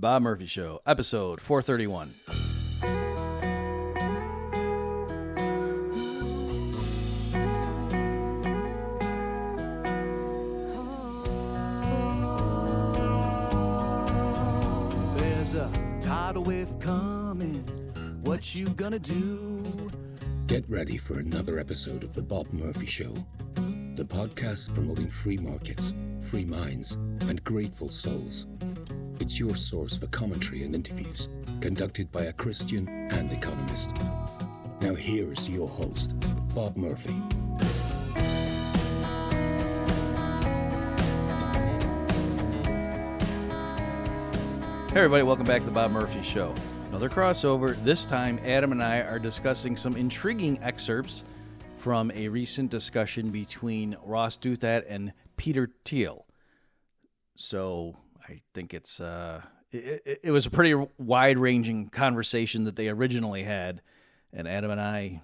The Bob Murphy Show, episode 431. There's a tidal wave coming. What you gonna do? Get ready for another episode of The Bob Murphy Show, the podcast promoting free markets, free minds, and grateful souls. It's your source for commentary and interviews, conducted by a Christian and economist. Now here's your host, Bob Murphy. Hey everybody, welcome back to The Bob Murphy Show. Another crossover. This time, Adam and I are discussing some intriguing excerpts from a recent discussion between Ross Douthat and Peter Thiel. So I think it was a pretty wide-ranging conversation that they originally had, and Adam and I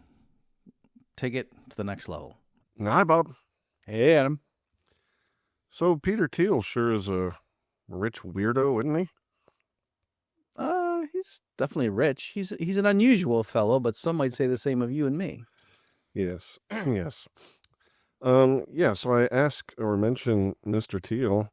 take it to the next level. Hi, Bob. Hey, Adam. So Peter Thiel sure is a rich weirdo, isn't he? He's definitely rich. He's an unusual fellow, but some might say the same of you and me. Yes, yes. So I ask or mention Mr. Thiel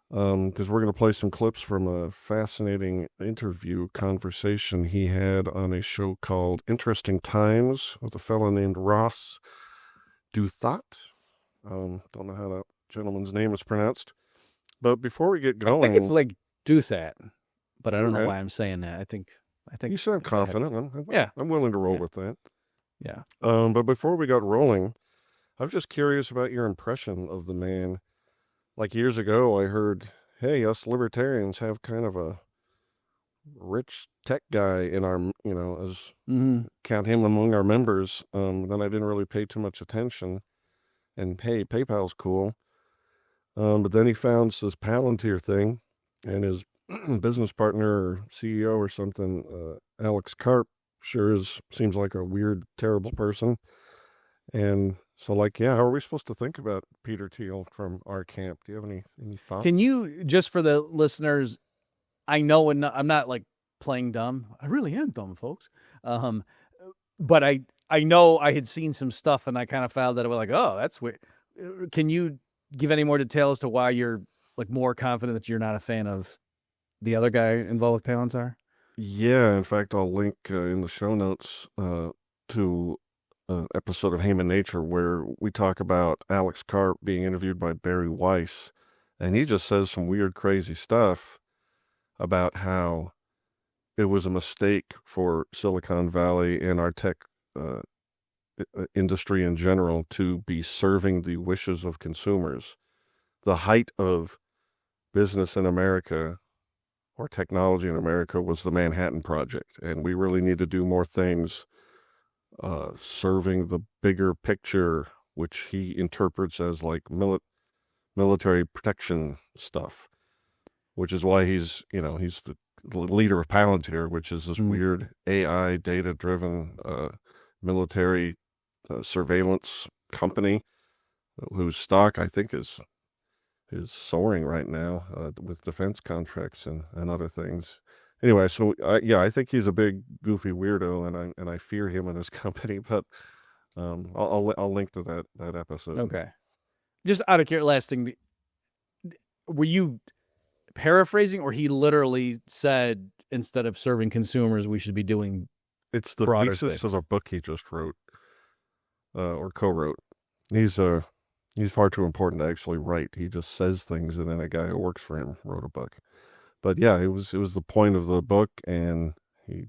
because we're going to play some clips from a fascinating interview conversation he had on a show called Interesting Times with a fellow named Ross Douthat. Don't know how that gentleman's name is pronounced. But before we get going... I think it's like Douthat, but I don't know Okay. why I'm saying that. I think You sound confident. I'm willing to roll with that. Yeah. But before we got rolling, I'm just curious about your impression of the man. Like years ago, I heard, hey, us libertarians have kind of a rich tech guy in our, as count him among our members. Then I didn't really pay too much attention. And hey, PayPal's cool. But then he founds this Palantir thing, and his business partner or CEO or something, Alex Karp, seems like a weird, terrible person. And so, how are we supposed to think about Peter Thiel from our camp? Do you have any thoughts? Can you, just for the listeners, I know I'm not like playing dumb. I really am dumb, folks. But I know I had seen some stuff and I kind of found that it was like, oh, that's weird. Can you give any more detail as to why you're like more confident that you're not a fan of the other guy involved with Palantir? Yeah, in fact, I'll link in the show notes to an episode of Human Nature where we talk about Alex Karp being interviewed by Barry Weiss, and he just says some weird, crazy stuff about how it was a mistake for Silicon Valley and our tech industry in general to be serving the wishes of consumers. The height of business in America or technology in America was the Manhattan Project, and we really need to do more things serving the bigger picture, which he interprets as like military protection stuff, which is why he's the leader of Palantir, which is this weird AI data-driven military surveillance company whose stock I think is soaring right now with defense contracts and other things. Anyway, so I think he's a big goofy weirdo, and I fear him and his company. But I'll link to that episode. Okay. Just out of curiosity, last thing, were you paraphrasing, or he literally said instead of serving consumers, we should be doing? It's the broader thesis things. of a book he just wrote or co-wrote. He's far too important to actually write. He just says things, and then a guy who works for him wrote a book. But yeah, it was the point of the book, and the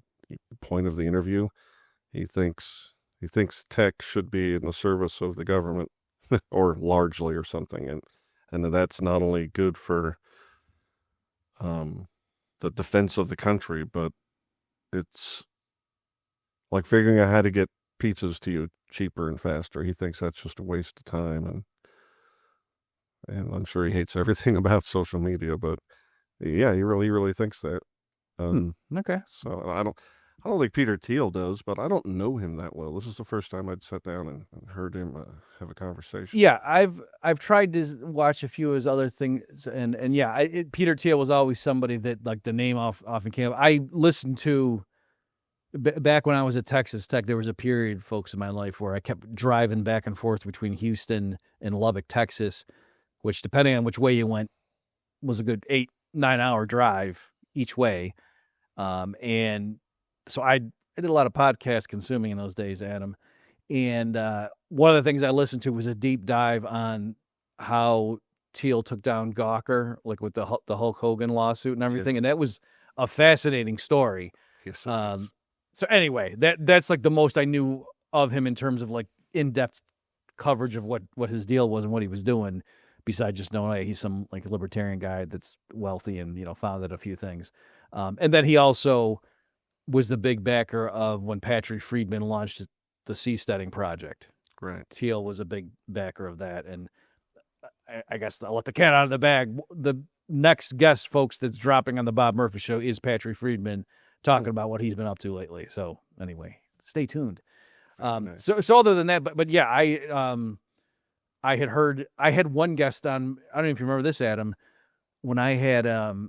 point of the interview. He thinks tech should be in the service of the government, or largely, or something, and that's not only good for the defense of the country, but it's like figuring out how to get pizzas to you cheaper and faster. He thinks that's just a waste of time, and I'm sure he hates everything about social media, but yeah, he really thinks that. Okay. So I don't think Peter Thiel does, but I don't know him that well. This is the first time I'd sat down and heard him have a conversation. Yeah, I've tried to watch a few of his other things, and yeah, Peter Thiel was always somebody that like the name often came up. I listened to back when I was at Texas Tech. There was a period, folks, in my life where I kept driving back and forth between Houston and Lubbock, Texas, which, depending on which way you went, was a good 8-9 hour drive each way, and so I did a lot of podcast consuming in those days, Adam. And one of the things I listened to was a deep dive on how Thiel took down Gawker, like with the Hulk Hogan lawsuit and everything. Yeah. And that was a fascinating story. Yes, so anyway, that's like the most I knew of him in terms of like in-depth coverage of what his deal was and what he was doing, besides just knowing, hey, he's some like libertarian guy that's wealthy and, founded a few things. And then he also was the big backer of when Patrick Friedman launched the Seasteading Project. Right. Thiel was a big backer of that. And I guess I'll let the cat out of the bag. The next guest, folks, that's dropping on the Bob Murphy Show is Patrick Friedman, talking about what he's been up to lately. So anyway, stay tuned. Nice. So other than that, but yeah, I had one guest on, I don't know if you remember this, Adam, when I had a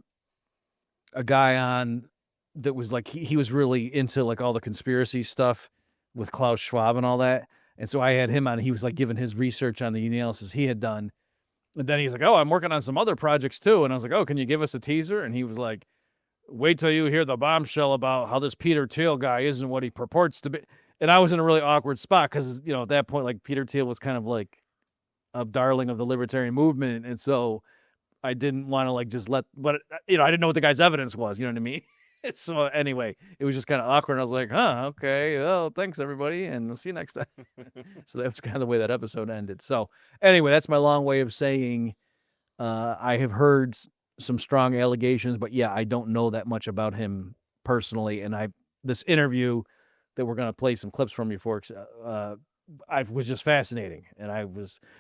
guy on that was like, he was really into like all the conspiracy stuff with Klaus Schwab and all that. And so I had him on, he was like giving his research on the analysis he had done. And then he's like, oh, I'm working on some other projects too. And I was like, oh, can you give us a teaser? And he was like, wait till you hear the bombshell about how this Peter Thiel guy isn't what he purports to be. And I was in a really awkward spot because, at that point, like Peter Thiel was kind of like a darling of the libertarian movement. And so I didn't want to like just I didn't know what the guy's evidence was, you know what I mean? So anyway, it was just kind of awkward. I was like, okay, well, thanks everybody, and we'll see you next time. So that was kind of the way that episode ended. So anyway, that's my long way of saying I have heard some strong allegations, but yeah, I don't know that much about him personally. And this interview that we're going to play some clips from you folks, I was just fascinating. And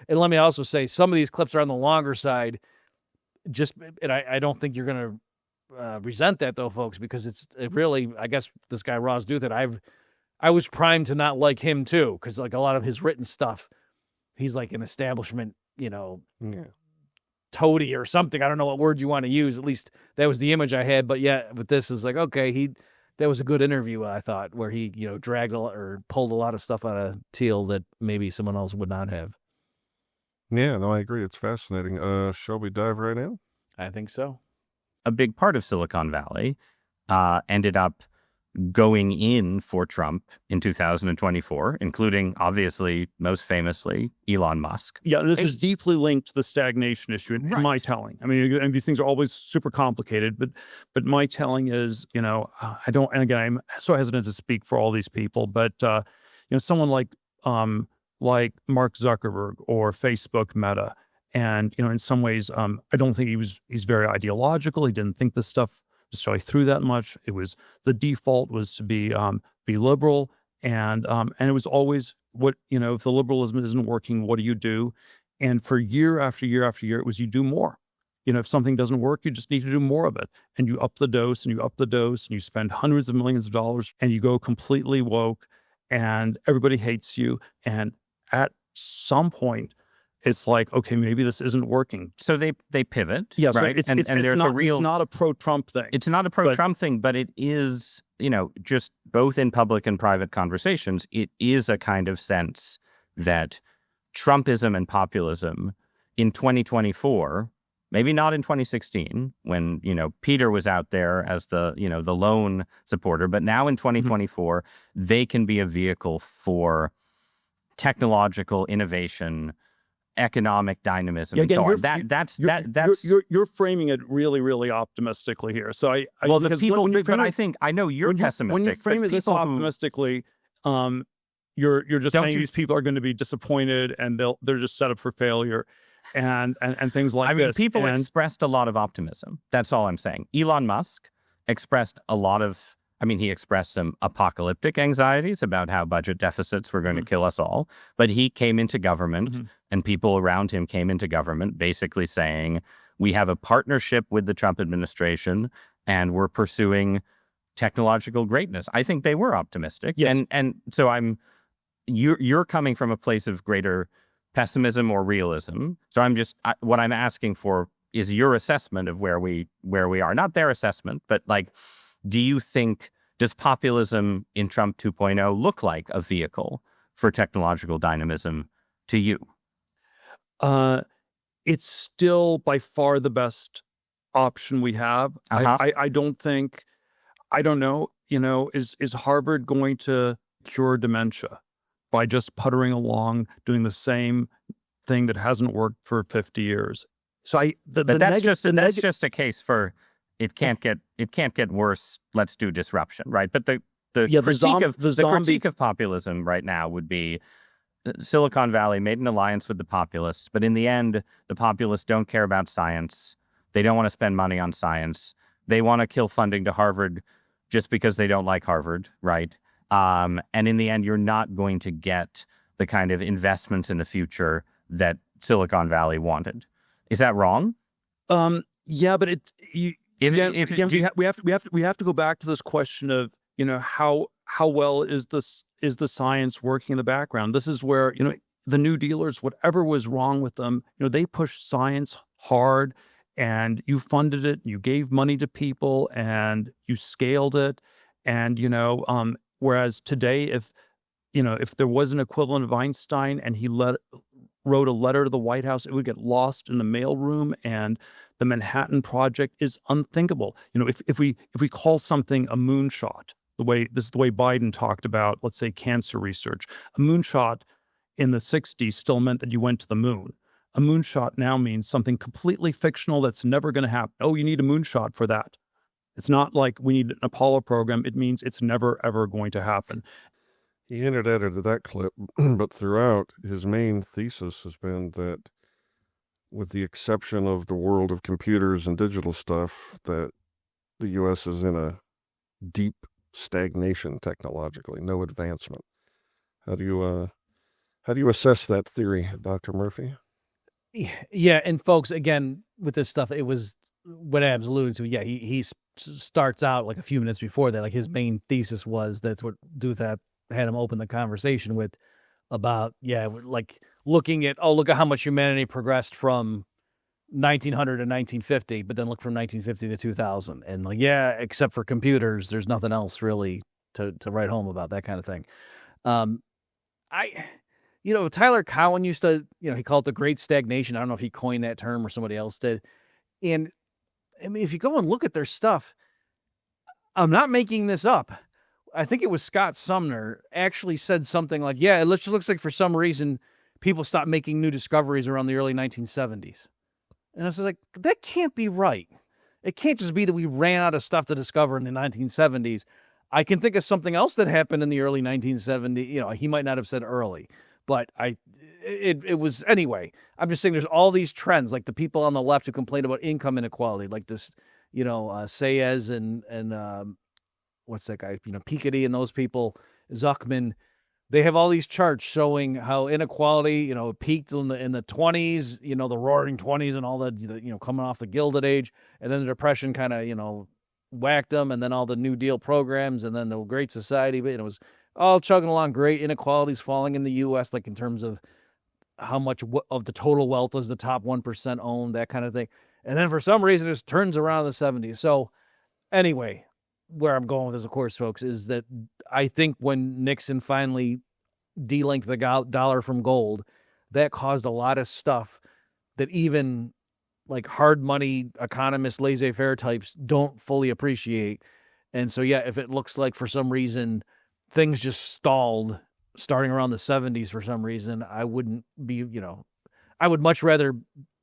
let me also say, some of these clips are on the longer side, and I don't think you're going to resent that though, folks, because it really, I guess this guy Ross Douthat, I was primed to not like him too, because like a lot of his written stuff, he's like an establishment, toady or something. I don't know what word you want to use. At least that was the image I had. But yeah, with this is like, okay, that was a good interview, I thought, where he dragged or pulled a lot of stuff out of Thiel that maybe someone else would not have. Yeah, no, I agree. It's fascinating. Shall we dive right in? I think so. A big part of Silicon Valley ended up going in for Trump in 2024, including, obviously, most famously, Elon Musk. Yeah, this is deeply linked to the stagnation issue in my telling. I mean, and these things are always super complicated, but my telling is, I don't, and again, I'm so hesitant to speak for all these people, but, someone like Mark Zuckerberg or Facebook Meta, and, in some ways, I don't think he's very ideological. He didn't think this stuff necessarily through that much. It was, the default was to be liberal. And it was always what, if the liberalism isn't working, what do you do? And for year after year after year, it was you do more. If something doesn't work, you just need to do more of it. And you up the dose and you up the dose and you spend hundreds of millions of dollars and you go completely woke and everybody hates you. And at some point, it's like, okay, maybe this isn't working. So they pivot, yes, right? It's not a pro-Trump thing. It's not a pro-Trump thing, but it is, just both in public and private conversations, it is a kind of sense that Trumpism and populism in 2024, maybe not in 2016, when, Peter was out there as the lone supporter, but now in 2024, they can be a vehicle for technological innovation, economic dynamism, and so on. You're framing it really, really optimistically here. So the people, but I think I know you're pessimistic. When you frame it this optimistically, you're just saying these people are going to be disappointed and they're just set up for failure, and things like this. People expressed a lot of optimism. That's all I'm saying. Elon Musk expressed a lot of. He expressed some apocalyptic anxieties about how budget deficits were going to kill us all. But he came into government and people around him came into government basically saying, we have a partnership with the Trump administration and we're pursuing technological greatness. I think they were optimistic. Yes. And so you're coming from a place of greater pessimism or realism. So what I'm asking for is your assessment of where we are, not their assessment, but like, does populism in Trump 2.0 look like a vehicle for technological dynamism to you? It's still by far the best option we have. I don't know, is Harvard going to cure dementia by just puttering along, doing the same thing that hasn't worked for 50 years? So that's just a case for it can't get worse. Let's do disruption, right? But the critique of populism right now would be Silicon Valley made an alliance with the populists, but in the end, the populists don't care about science. They don't want to spend money on science. They want to kill funding to Harvard just because they don't like Harvard, right? And in the end, you're not going to get the kind of investments in the future that Silicon Valley wanted. Is that wrong? Yeah, but we have to go back to this question of how well is the science working in the background. This is where the New Dealers, whatever was wrong with them, they pushed science hard, and you funded it, you gave money to people, and you scaled it, and whereas today, if there was an equivalent of Einstein and he wrote a letter to the White House, it would get lost in the mailroom, and the Manhattan Project is unthinkable. If we call something a moonshot, this is the way Biden talked about, let's say, cancer research. A moonshot in the 60s still meant that you went to the moon. A moonshot now means something completely fictional that's never going to happen. Oh, you need a moonshot for that. It's not like we need an Apollo program. It means it's never, ever going to happen. He edited that clip, but throughout, his main thesis has been that, with the exception of the world of computers and digital stuff, that the U.S. is in a deep stagnation technologically, no advancement. How do you assess that theory, Dr. Murphy? Yeah, and folks, again, with this stuff, it was what Ab's alluded to. Yeah, he starts out like a few minutes before that, like his main thesis was, that's what Duthat had him open the conversation with, about, like looking at, look at how much humanity progressed from 1900 to 1950, but then look from 1950 to 2000. And like, except for computers, there's nothing else really to write home about, that kind of thing. Tyler Cowen used to, he called it the Great Stagnation. I don't know if he coined that term or somebody else did. And I mean, if you go and look at their stuff, I'm not making this up. I think it was Scott Sumner actually said something like, it just looks like for some reason people stopped making new discoveries around the early 1970s. And I was like, that can't be right. It can't just be that we ran out of stuff to discover in the 1970s. I can think of something else that happened in the early 1970s. He might not have said early, but it was anyway. I'm just saying there's all these trends, like the people on the left who complain about income inequality, like this, Sayez and what's that guy, Piketty and those people, Zuckman. They have all these charts showing how inequality, peaked in the 20s, the roaring 20s, and all the coming off the Gilded Age, and then the Depression kind of, whacked them, and then all the New Deal programs, and then the Great Society, but it was all chugging along great. Inequalities falling in the U.S., like in terms of how much of the total wealth is the top 1% owned, that kind of thing. And then for some reason, it just turns around in the 70s. So anyway, where I'm going with this, of course, folks, is that I think when Nixon finally delinked the dollar from gold, that caused a lot of stuff that even like hard money economists, laissez-faire types don't fully appreciate. And so, if it looks like for some reason things just stalled starting around the 70s for some reason, I wouldn't be, I would much rather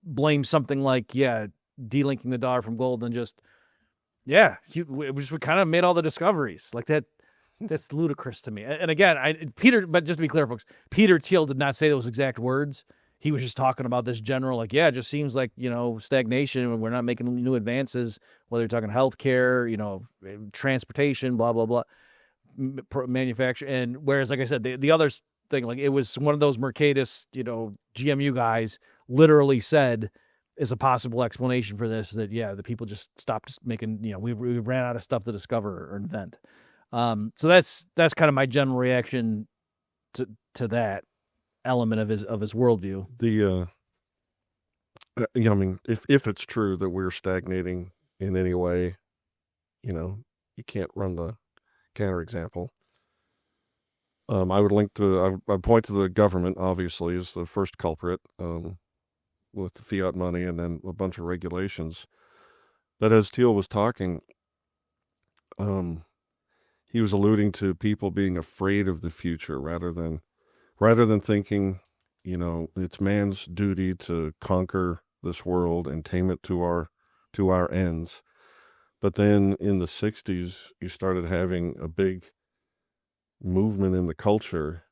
blame something like, delinking the dollar from gold than just, we kind of made all the discoveries like that. That's ludicrous to me. And again, but just to be clear, folks, Peter Thiel did not say those exact words. He was just talking about this general, like, it just seems like, stagnation, and we're not making new advances, whether you're talking healthcare, transportation, blah, blah, blah, manufacture. And whereas, like I said, the other thing, like it was one of those Mercatus, GMU guys literally said, is a possible explanation for this. That the people just stopped making. We ran out of stuff to discover or invent. So that's kind of my general reaction to that element of his worldview. I mean, if it's true that we're stagnating in any way, you can't run the counterexample. I would point to the government, obviously, as the first culprit, with the fiat money and then a bunch of regulations. But as Thiel was talking, he was alluding to people being afraid of the future rather than thinking, it's man's duty to conquer this world and tame it to our ends. But then in the 60s, you started having a big movement in the culture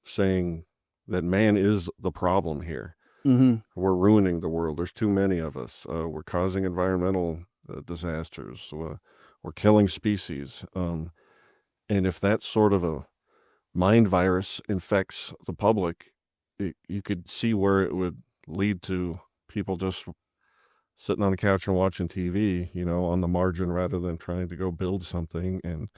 saying that man is the problem here. Mm-hmm. We're ruining the world. There's too many of us. We're causing environmental disasters. We're killing species. And if that sort of a mind virus infects the public, you could see where it would lead to people just sitting on the couch and watching TV, on the margin rather than trying to go build something and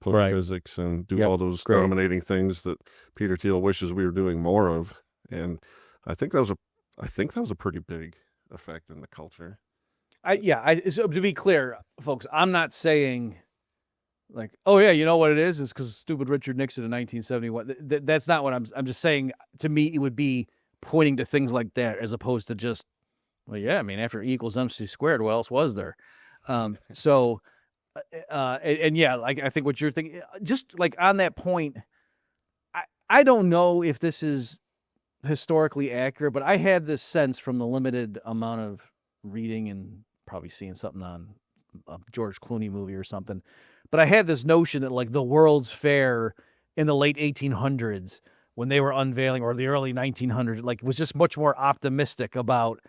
push physics and do all those dominating things that Peter Thiel wishes we were doing more of. And I think that was a pretty big effect in the culture. So to be clear, folks, I'm not saying like, oh yeah, you know what it is? It's because stupid Richard Nixon in 1971. That's not what I'm just saying. To me, it would be pointing to things like that as opposed to just, well, yeah, I mean, after E equals MC squared, what else was there? And yeah, like I think what you're thinking, just like on that point, I don't know if this is historically accurate, but I had this sense from the limited amount of reading and probably seeing something on a George Clooney movie or something. But I had this notion that like the World's Fair in the late 1800s when they were unveiling, or the early 1900s, like was just much more optimistic about,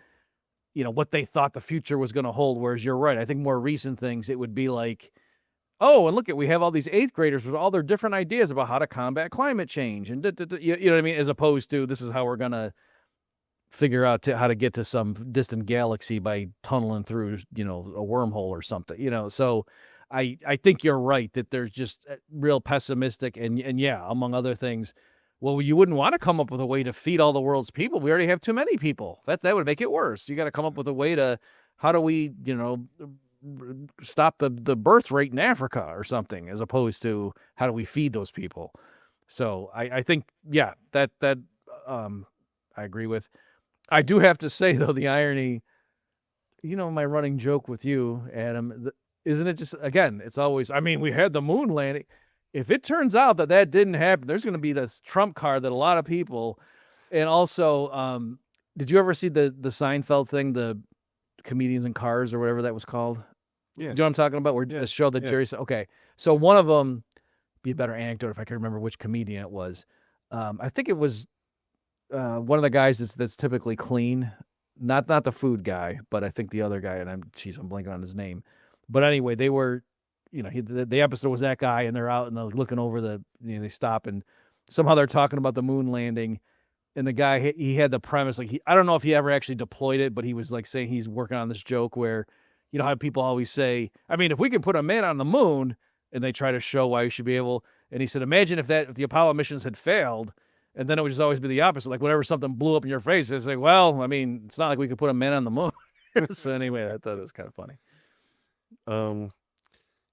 what they thought the future was going to hold. Whereas you're right. I think more recent things, it would be like, oh, and look we have all these 8th graders with all their different ideas about how to combat climate change. And you know what I mean? As opposed to this is how we're going to figure out how to get to some distant galaxy by tunneling through, a wormhole or something, So I think you're right that there's just real pessimistic and yeah, among other things, well, you wouldn't want to come up with a way to feed all the world's people. We already have too many people. That would make it worse. You got to come up with a way to, how do we, stop the birth rate in Africa or something, as opposed to how do we feed those people? So I think, yeah, that I agree with. I do have to say, though, the irony, my running joke with you, Adam, isn't it just, again, it's always, I mean, we had the moon landing. If it turns out that didn't happen, there's going to be this trump card that a lot of people, and also, did you ever see the Seinfeld thing, the Comedians in Cars or whatever that was called? Yeah. Do you know what I'm talking about? Where the show that Jerry said, okay. So one of them, be a better anecdote if I could remember which comedian it was. I think it was one of the guys that's typically clean, not the food guy, but I think the other guy, and I'm blanking on his name. But anyway, they were, the episode was that guy, and they're out and they're looking over they stop, and somehow they're talking about the moon landing, and the guy, he had the premise, like I don't know if he ever actually deployed it, but he was like saying he's working on this joke where, how people always say, I mean, if we can put a man on the moon, and they try to show why you should be able, and he said, imagine if the Apollo missions had failed, and then it would just always be the opposite, like whenever something blew up in your face, it's like, well, I mean, it's not like we could put a man on the moon. So anyway, I thought it was kind of funny.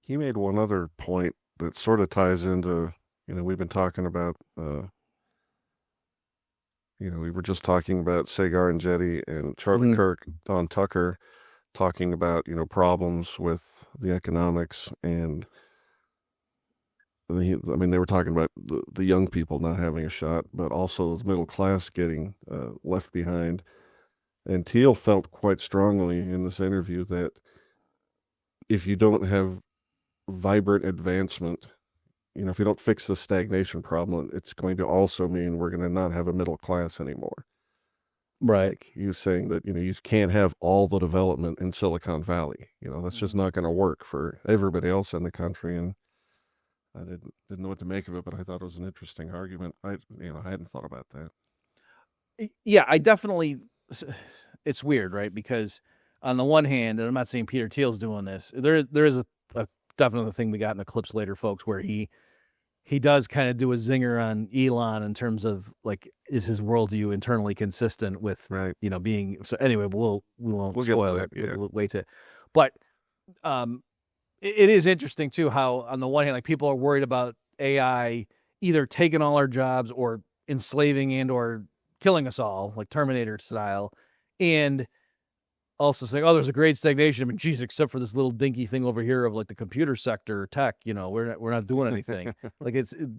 He made one other point that sort of ties into, we've been talking about, we were just talking about Sagar and Jetty and Charlie Kirk on Tucker talking about, problems with the economics, and they were talking about the young people not having a shot, but also the middle class getting left behind. And Thiel felt quite strongly in this interview that if you don't have vibrant advancement, if you don't fix the stagnation problem, it's going to also mean we're going to not have a middle class anymore. Right. Like he was saying that, you can't have all the development in Silicon Valley. That's just not going to work for everybody else in the country. And I didn't know what to make of it, but I thought it was an interesting argument. I hadn't thought about that. Yeah, I definitely, it's weird, right? Because on the one hand, and I'm not saying Peter Thiel's doing this, there is a definitely thing we got in the clips later, folks, where he does kind of do a zinger on Elon in terms of like, is his worldview internally consistent with, Right. being, so anyway, we won't We'll get spoil to it. that, yeah. We'll wait to, but it is interesting too, how on the one hand, like people are worried about AI either taking all our jobs or enslaving and or killing us all, like Terminator style, and also saying, oh, there's a great stagnation. I mean, geez, except for this little dinky thing over here of like the computer sector tech, we're not doing anything. Like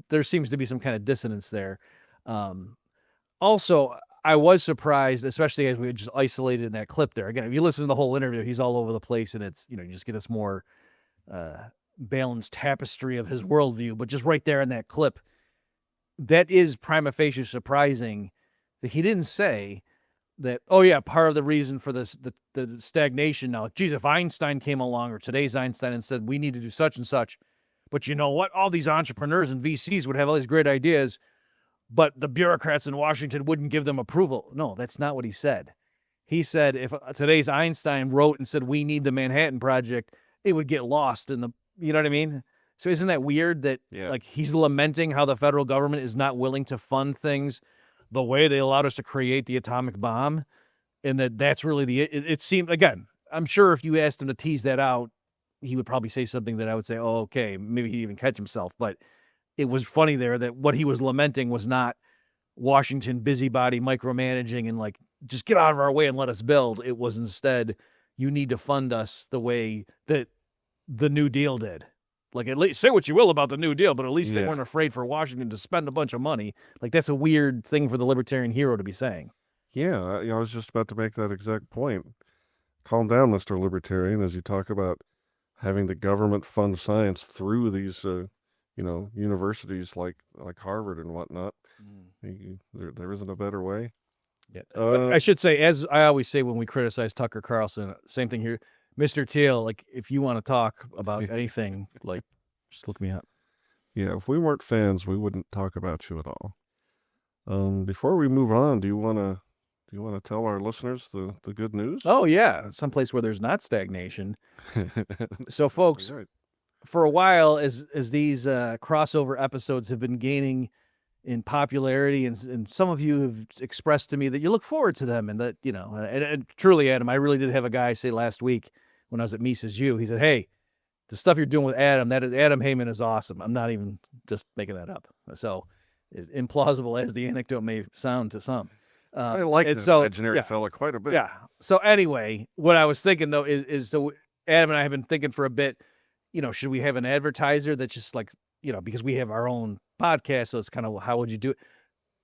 there seems to be some kind of dissonance there. Also, I was surprised, especially as we had just isolated in that clip there. Again, if you listen to the whole interview, he's all over the place, and it's, you just get this more balanced tapestry of his worldview. But just right there in that clip, that is prima facie surprising that he didn't say that, oh yeah, part of the reason for this, the stagnation now, geez, if Einstein came along or today's Einstein and said, we need to do such and such, but you know what? All these entrepreneurs and VCs would have all these great ideas, but the bureaucrats in Washington wouldn't give them approval. No, that's not what he said. He said if today's Einstein wrote and said, we need the Manhattan Project, it would get lost in the, you know what I mean? So isn't that weird that like he's lamenting how the federal government is not willing to fund things the way they allowed us to create the atomic bomb, and that's really it seemed, again, I'm sure if you asked him to tease that out, he would probably say something that I would say, oh, okay, maybe he'd even catch himself. But it was funny there that what he was lamenting was not Washington busybody micromanaging and like, just get out of our way and let us build. It was instead, you need to fund us the way that the New Deal did. Like, at least say what you will about the New Deal, but at least they weren't afraid for Washington to spend a bunch of money. Like, that's a weird thing for the libertarian hero to be saying. Yeah, I was just about to make that exact point. Calm down, Mr. Libertarian, as you talk about having the government fund science through these, universities like Harvard and whatnot. There isn't a better way. Yeah. But I should say, as I always say when we criticize Tucker Carlson, same thing here. Mr. Thiel, like, if you want to talk about anything, like, just look me up. Yeah, if we weren't fans, we wouldn't talk about you at all. Before we move on, do you want to tell our listeners the good news? Oh yeah, someplace where there's not stagnation. So, folks, Right. for a while, as these crossover episodes have been gaining in popularity, and some of you have expressed to me that you look forward to them, and that, and truly, Adam, I really did have a guy say last week when I was at Mises U, he said, hey, the stuff you're doing with Adam Heyman is awesome. I'm not even just making that up. So, as implausible as the anecdote may sound to some. I like that generic fella quite a bit. Yeah. So anyway, what I was thinking though is so Adam and I have been thinking for a bit, should we have an advertiser that's just like, because we have our own podcast, so it's kind of, how would you do it?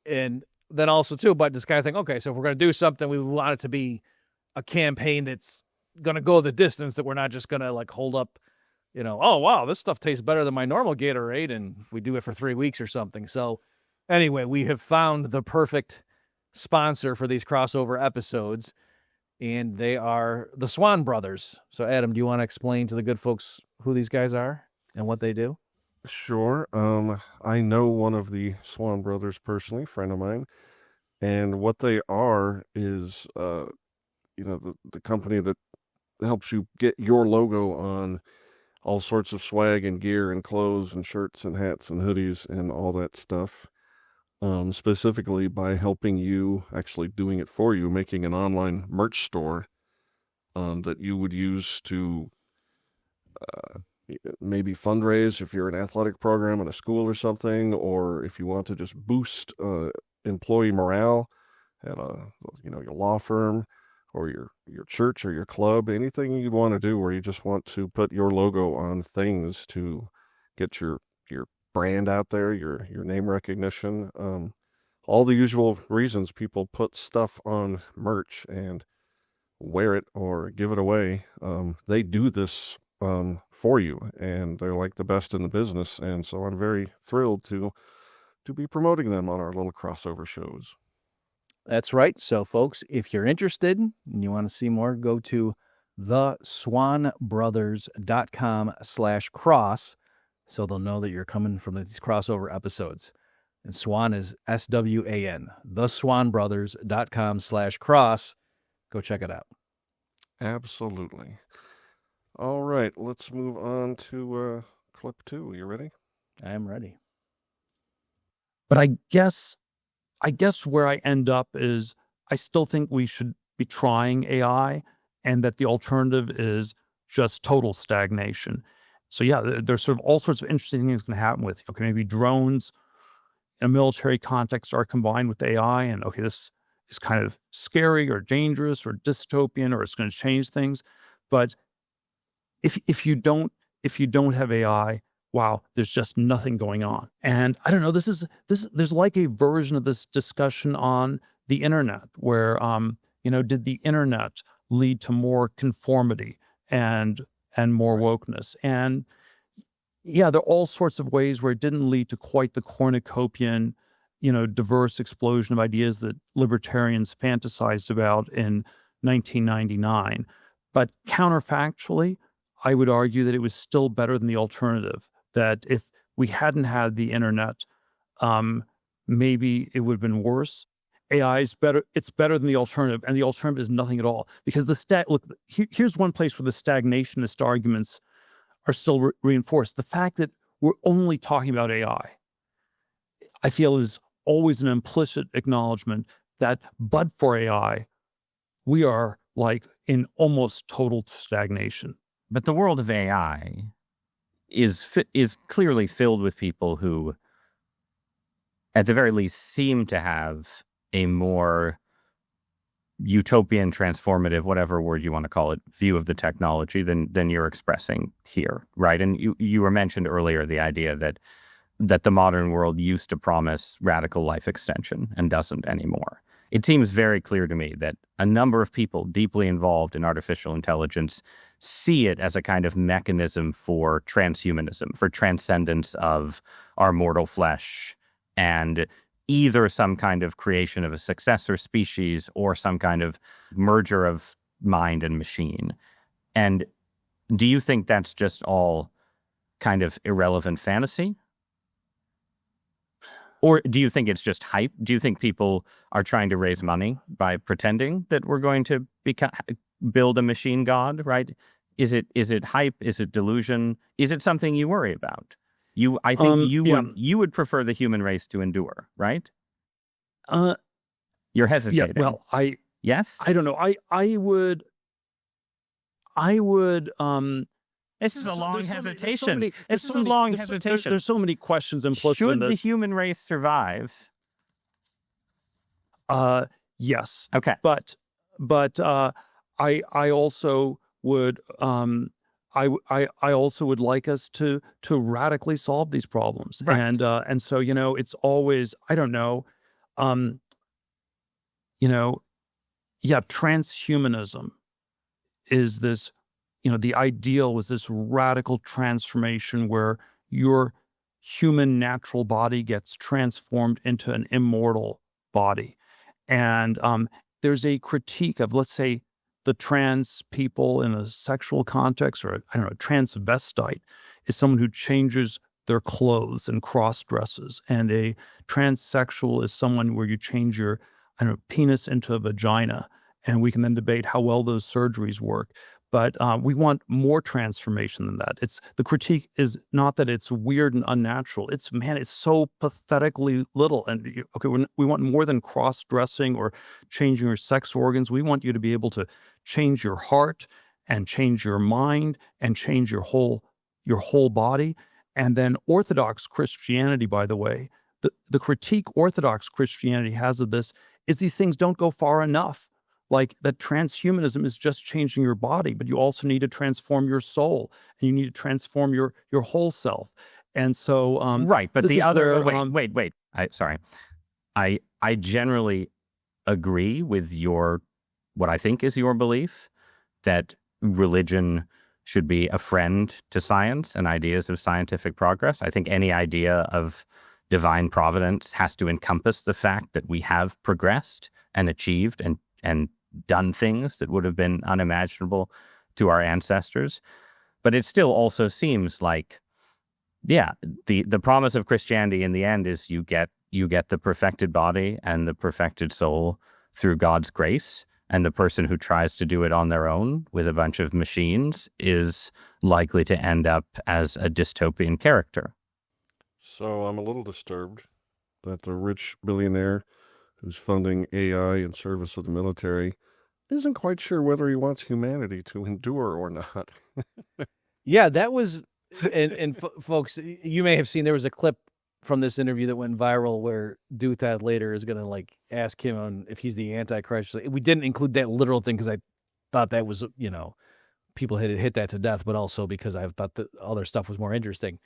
And then also too, but just kind of think, okay, so if we're going to do something, we want it to be a campaign that's going to go the distance, that we're not just going to like hold up, oh, wow, this stuff tastes better than my normal Gatorade, and we do it for 3 weeks or something. So anyway, we have found the perfect sponsor for these crossover episodes, and they are the Swan Brothers. So Adam, do you want to explain to the good folks who these guys are and what they do? Sure. I know one of the Swan Brothers personally, friend of mine, and what they are is, the company that helps you get your logo on all sorts of swag and gear and clothes and shirts and hats and hoodies and all that stuff. Specifically by helping you, actually doing it for you, making an online merch store that you would use to maybe fundraise if you're an athletic program at a school or something, or if you want to just boost employee morale at your law firm or your church or your club, anything you'd want to do where you just want to put your logo on things to get your brand out there, your name recognition, all the usual reasons people put stuff on merch and wear it or give it away. They do this for you, and they're like the best in the business, and so I'm very thrilled to be promoting them on our little crossover shows. That's right. So folks, if you're interested and you want to see more, go to theswanbrothers.com/cross, so they'll know that you're coming from these crossover episodes. And Swan is SWAN, theswanbrothers.com/cross. Go check it out. Absolutely. All right, let's move on to clip 2. You ready? I am ready. But I guess where I end up is I still think we should be trying AI, and that the alternative is just total stagnation. So yeah, there's sort of all sorts of interesting things going to happen with, okay, maybe drones in a military context are combined with AI, and okay, this is kind of scary or dangerous or dystopian, or it's going to change things. But if you don't have AI, wow, there's just nothing going on. And I don't know, there's like a version of this discussion on the internet where, did the internet lead to more conformity and more wokeness? And yeah, there are all sorts of ways where it didn't lead to quite the cornucopian, diverse explosion of ideas that libertarians fantasized about in 1999. But counterfactually, I would argue that it was still better than the alternative, that if we hadn't had the internet, maybe it would have been worse. AI is better. It's better than the alternative, and the alternative is nothing at all. Because here's one place where the stagnationist arguments are still reinforced. The fact that we're only talking about AI, I feel, is always an implicit acknowledgement that but for AI, we are like in almost total stagnation. But the world of AI is clearly filled with people who, at the very least, seem to have a more utopian, transformative, whatever word you want to call it, view of the technology than you're expressing here, right? And you were mentioned earlier the idea that the modern world used to promise radical life extension and doesn't anymore. It seems very clear to me that a number of people deeply involved in artificial intelligence see it as a kind of mechanism for transhumanism, for transcendence of our mortal flesh, and either some kind of creation of a successor species or some kind of merger of mind and machine. And do you think that's just all kind of irrelevant fantasy? Or do you think it's just hype? Do you think people are trying to raise money by pretending that we're going to build a machine god, right? Is it hype? Is it delusion? Is it something you worry about? I think you would prefer the human race to endure, right? You're hesitating. Yeah, well, yes? I don't know. I would This is a long hesitation. This is a long hesitation. There's so many questions implicit in this. Should the human race survive? Yes. Okay. But I also would I also would like us to radically solve these problems. Right. And so, it's always, I don't know, transhumanism is this, the ideal was this radical transformation where your human natural body gets transformed into an immortal body. And there's a critique of, let's say, the trans people in a sexual context, or I don't know, transvestite is someone who changes their clothes and cross dresses. And a transsexual is someone where you change your, penis into a vagina. And we can then debate how well those surgeries work. But we want more transformation than that. The critique is not that it's weird and unnatural. It's so pathetically little. And we want more than cross-dressing or changing your sex organs. We want you to be able to change your heart and change your mind and change your whole body. And then Orthodox Christianity, by the way, the critique Orthodox Christianity has of this is these things don't go far enough. Like that transhumanism is just changing your body, but you also need to transform your soul, and you need to transform your whole self. And so, right. But the other, wait. I generally agree with what I think is your belief that religion should be a friend to science and ideas of scientific progress. I think any idea of divine providence has to encompass the fact that we have progressed and achieved and done things that would have been unimaginable to our ancestors. But it still also seems like, the promise of Christianity in the end is you get the perfected body and the perfected soul through God's grace. And the person who tries to do it on their own with a bunch of machines is likely to end up as a dystopian character. So I'm a little disturbed that the rich billionaire who's funding AI in service of the military isn't quite sure whether he wants humanity to endure or not. Yeah, that was, and folks, you may have seen there was a clip from this interview that went viral where Duthad later is going to like ask him on if he's the Antichrist. We didn't include that literal thing because I thought that was, people hit that to death, but also because I thought that other stuff was more interesting.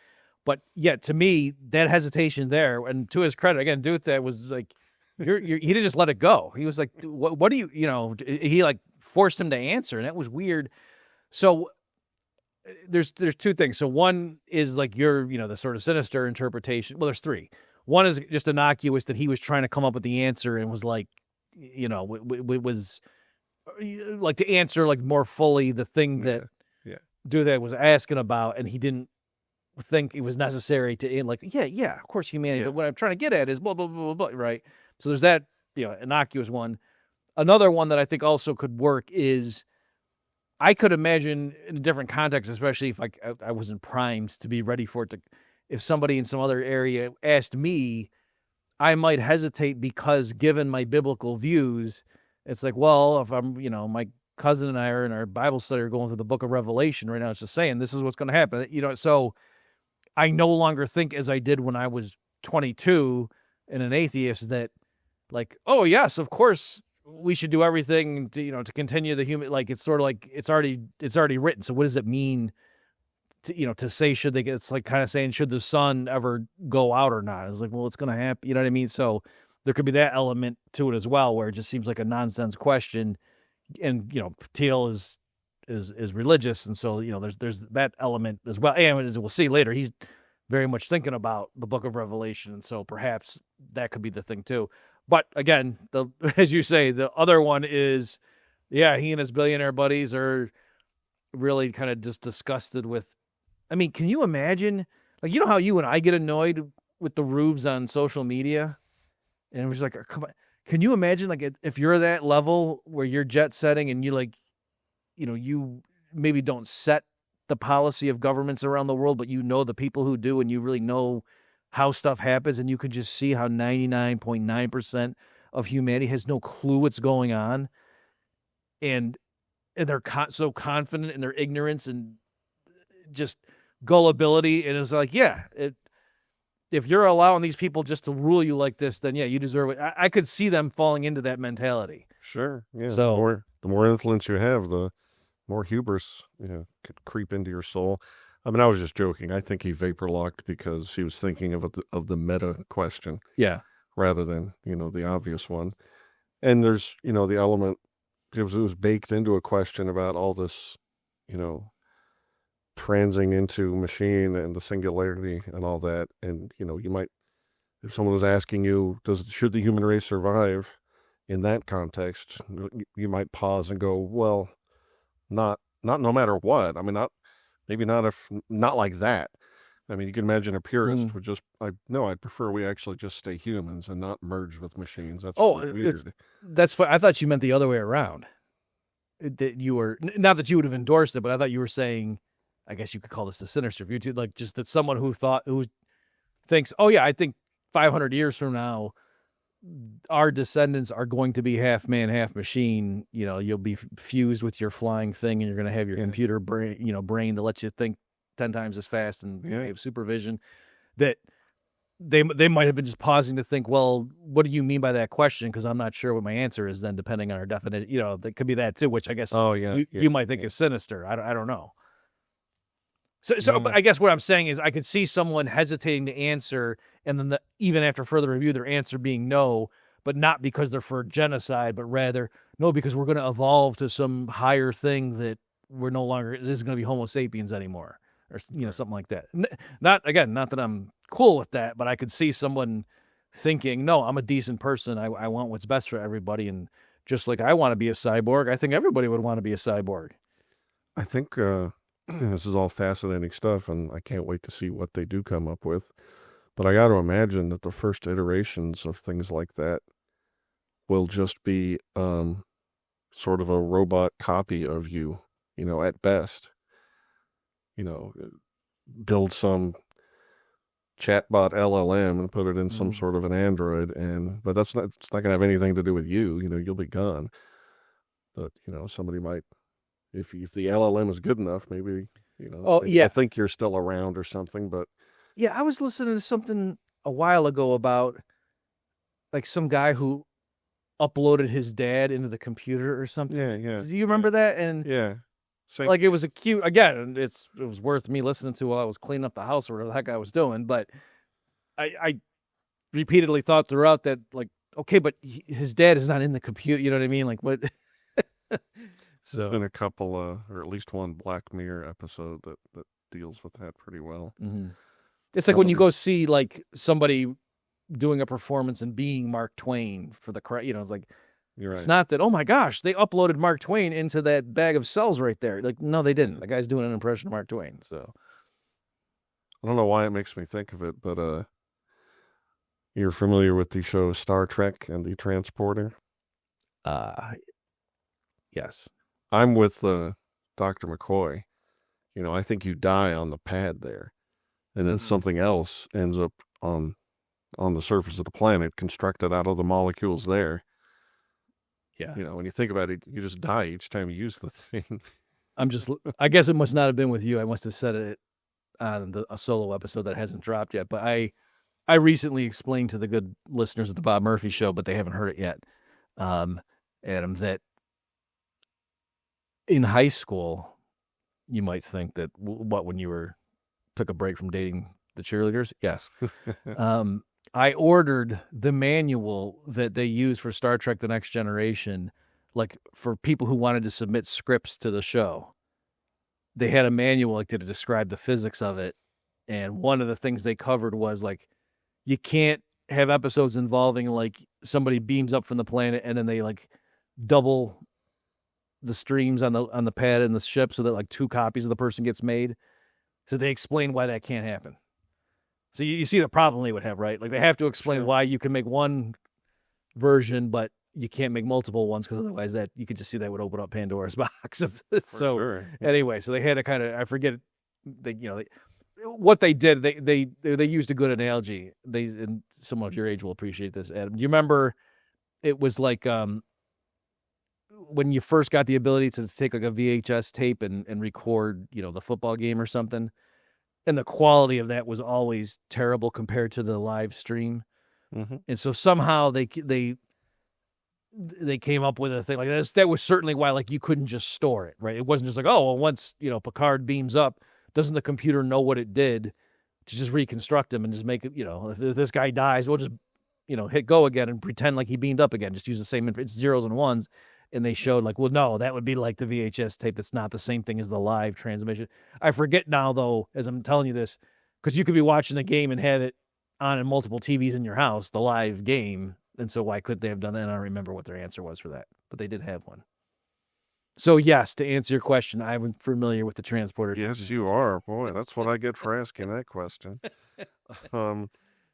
But yeah, to me, that hesitation there, and to his credit, again, Duthad was like, he didn't just let it go. He was like, what do you, he like forced him to answer, and that was weird. So there's two things. So one is like the sort of sinister interpretation. Well, there's three. One is just innocuous, that he was trying to come up with the answer and was like, was like to answer like more fully the thing that Duthad was asking about, and he didn't think it was necessary to like, of course humanity. Yeah. But what I'm trying to get at is blah, blah, blah, blah, blah, right? So there's that, innocuous one. Another one that I think also could work is, I could imagine in a different context, especially if I wasn't primed to be ready for it, if somebody in some other area asked me, I might hesitate because given my biblical views, it's like, well, if I'm, my cousin and I are in our Bible study are going through the book of Revelation right now. It's just saying this is what's going to happen. So I no longer think as I did when I was 22 and an atheist that like, oh yes, of course, we should do everything to, to continue the human, like, it's sort of like, it's already written. So what does it mean to, to say, should they get, it's like kind of saying, should the sun ever go out or not? It's like, well, it's going to happen. You know what I mean? So there could be that element to it as well, where it just seems like a nonsense question. And, Thiel is religious. And so, there's that element as well. And as we'll see later, he's very much thinking about the book of Revelation. And so perhaps that could be the thing too. But again, as you say, the other one is, he and his billionaire buddies are really kind of just disgusted with. I mean, can you imagine, like, how you and I get annoyed with the rubes on social media, and we're just like, come on, can you imagine, like, if you're that level where you're jet setting and you like, you maybe don't set the policy of governments around the world, but the people who do, and you really know how stuff happens, and you can just see how 99.9% of humanity has no clue what's going on, and they're so confident in their ignorance and just gullibility, and it's like, if you're allowing these people just to rule you like this, then you deserve it. I could see them falling into that mentality. Sure, yeah. So the more influence you have, the more hubris could creep into your soul. I mean, I was just joking. I think he vapor locked because he was thinking of the meta question, rather than the obvious one. And there's the element, it was baked into a question about all this, transing into machine and the singularity and all that. And you might, if someone was asking you, should the human race survive in that context, you might pause and go, well, not no matter what. I mean, maybe not like that. I mean, you can imagine a purist would just, I'd prefer we actually just stay humans and not merge with machines. That's weird. That's I thought you meant the other way around. That you were, not that you would have endorsed it, but I thought you were saying, I guess you could call this the sinister view too, like just that someone who thinks, I think 500 years from now, our descendants are going to be half man, half machine. You'll be fused with your flying thing, and you're going to have your computer brain that lets you think 10 times as fast and have supervision. That they might have been just pausing to think, well, what do you mean by that question? Because I'm not sure what my answer is. Then, depending on our definition, that could be that too. Which I guess you might think is sinister. I don't know. So but I guess what I'm saying is I could see someone hesitating to answer, and then even after further review, their answer being no, but not because they're for genocide, but rather no, because we're going to evolve to some higher thing that we're no longer, this is going to be Homo sapiens anymore, or something like that. Not that I'm cool with that, but I could see someone thinking, no, I'm a decent person. I want what's best for everybody, and just like I want to be a cyborg, I think everybody would want to be a cyborg. I think this is all fascinating stuff, and I can't wait to see what they do come up with. But I got to imagine that the first iterations of things like that will just be sort of a robot copy of you, at best. Build some chatbot LLM and put it in some sort of an Android, but it's not going to have anything to do with you. You'll be gone. But somebody might, if the LLM is good enough, maybe I think you're still around or something. But yeah, I was listening to something a while ago about like some guy who uploaded his dad into the computer or something. Yeah. Do you remember that? And yeah, like it was a cute. Again, it was worth me listening to while I was cleaning up the house or whatever the heck I was doing. But I repeatedly thought throughout that, like, okay, but his dad is not in the computer. You know what I mean? Like what? So there's been a couple, or at least one Black Mirror episode that deals with that pretty well. Mm-hmm. It's like when you go see like somebody doing a performance and being Mark Twain for the crowd. It's like. You're right. It's not that, oh my gosh, they uploaded Mark Twain into that bag of cells right there. Like, no, they didn't. The guy's doing an impression of Mark Twain. So I don't know why it makes me think of it, but you're familiar with the show Star Trek and the Transporter? Yes. I'm with Dr. McCoy. I think you die on the pad there, and then something else ends up on the surface of the planet, constructed out of the molecules there. Yeah. When you think about it, you just die each time you use the thing. I guess it must not have been with you. I must have said it on a solo episode that hasn't dropped yet. But I recently explained to the good listeners of the Bob Murphy Show, but they haven't heard it yet, Adam, that in high school, you might think that, when you took a break from dating the cheerleaders? Yes. I ordered the manual that they use for Star Trek The Next Generation, like for people who wanted to submit scripts to the show. They had a manual like to describe the physics of it. And one of the things they covered was like, you can't have episodes involving like somebody beams up from the planet and then they like double the streams on the pad in the ship so that like 2 copies of the person gets made. So they explain why that can't happen. So you see the problem they would have, right? Like they have to explain why you can make one version, but you can't make multiple ones because otherwise that you could just see that would open up Pandora's box. Anyway, so they had to kind of, I forget, what they did. They used a good analogy. And someone of your age will appreciate this, Adam. Do you remember? It was like when you first got the ability to take like a VHS tape and record, the football game or something. And the quality of that was always terrible compared to the live stream. Mm-hmm. And so somehow they came up with a thing like this. That was certainly why, like, you couldn't just store it, right? It wasn't just like, oh, well, once, Picard beams up, doesn't the computer know what it did to just reconstruct him and just make it, if this guy dies, we'll just, hit go again and pretend like he beamed up again. Just use the same, it's zeros and ones. And they showed like, well, no, that would be like the VHS tape. That's not the same thing as the live transmission. I forget now, though, as I'm telling you this, because you could be watching the game and have it on in multiple TVs in your house, the live game. And so why couldn't they have done that? And I don't remember what their answer was for that, but they did have one. So yes, to answer your question, I'm familiar with the Transporter. Yes, you are. Boy, that's what I get for asking that question.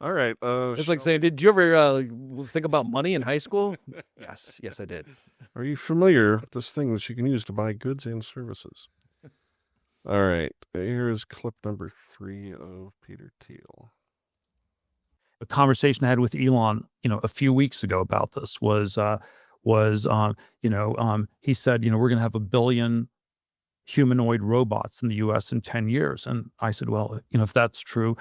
All right. It's like saying, did you ever think about money in high school? Yes, I did. Are you familiar with this thing that you can use to buy goods and services? All right. Here is clip number 3 of Peter Thiel. A conversation I had with Elon, a few weeks ago about this was he said, we're going to have 1 billion humanoid robots in the U.S. in 10 years. And I said, well, if that's true,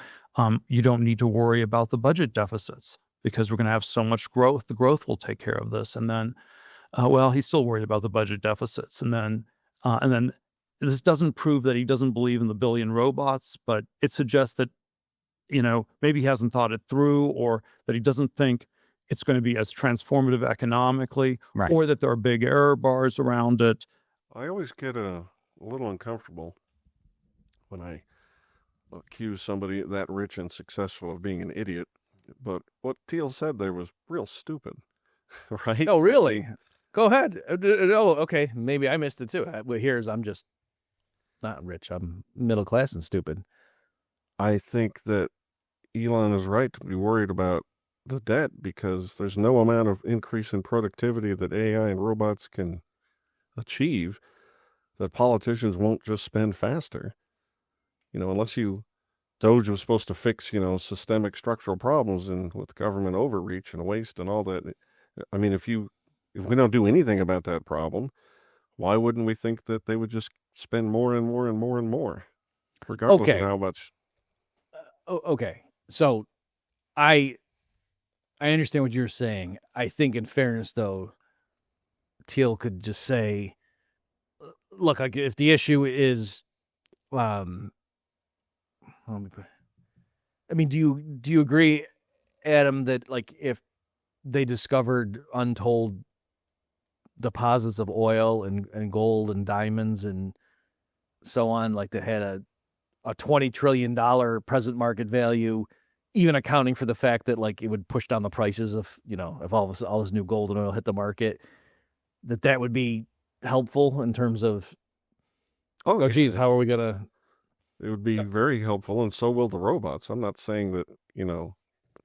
you don't need to worry about the budget deficits because we're going to have so much growth. The growth will take care of this. And then, he's still worried about the budget deficits. And then this doesn't prove that he doesn't believe in the 1 billion robots, but it suggests that, maybe he hasn't thought it through or that he doesn't think it's going to be as transformative economically, right, or that there are big error bars around it. I always get a little uncomfortable when I accuse somebody that rich and successful of being an idiot. But what Thiel said there was real stupid, right? Oh, really? Go ahead. Oh, okay. Maybe I missed it too. I'm just not rich. I'm middle class and stupid. I think that Elon is right to be worried about the debt because there's no amount of increase in productivity that AI and robots can achieve, that politicians won't just spend faster. Unless Doge was supposed to fix, systemic structural problems and with government overreach and waste and all that. I mean, if we don't do anything about that problem, why wouldn't we think that they would just spend more and more and more and more, regardless of how much? Okay, so I understand what you're saying. I think, in fairness, though, Thiel could just say, "Look, like, if the issue is, I mean, do you agree, Adam, that like if they discovered untold deposits of oil and gold and diamonds and so on, like that had a $20 trillion present market value, even accounting for the fact that like it would push down the prices of, if all this new gold and oil hit the market, that would be helpful in terms of, geez, how are we going to... It would be very helpful, and so will the robots. I'm not saying that,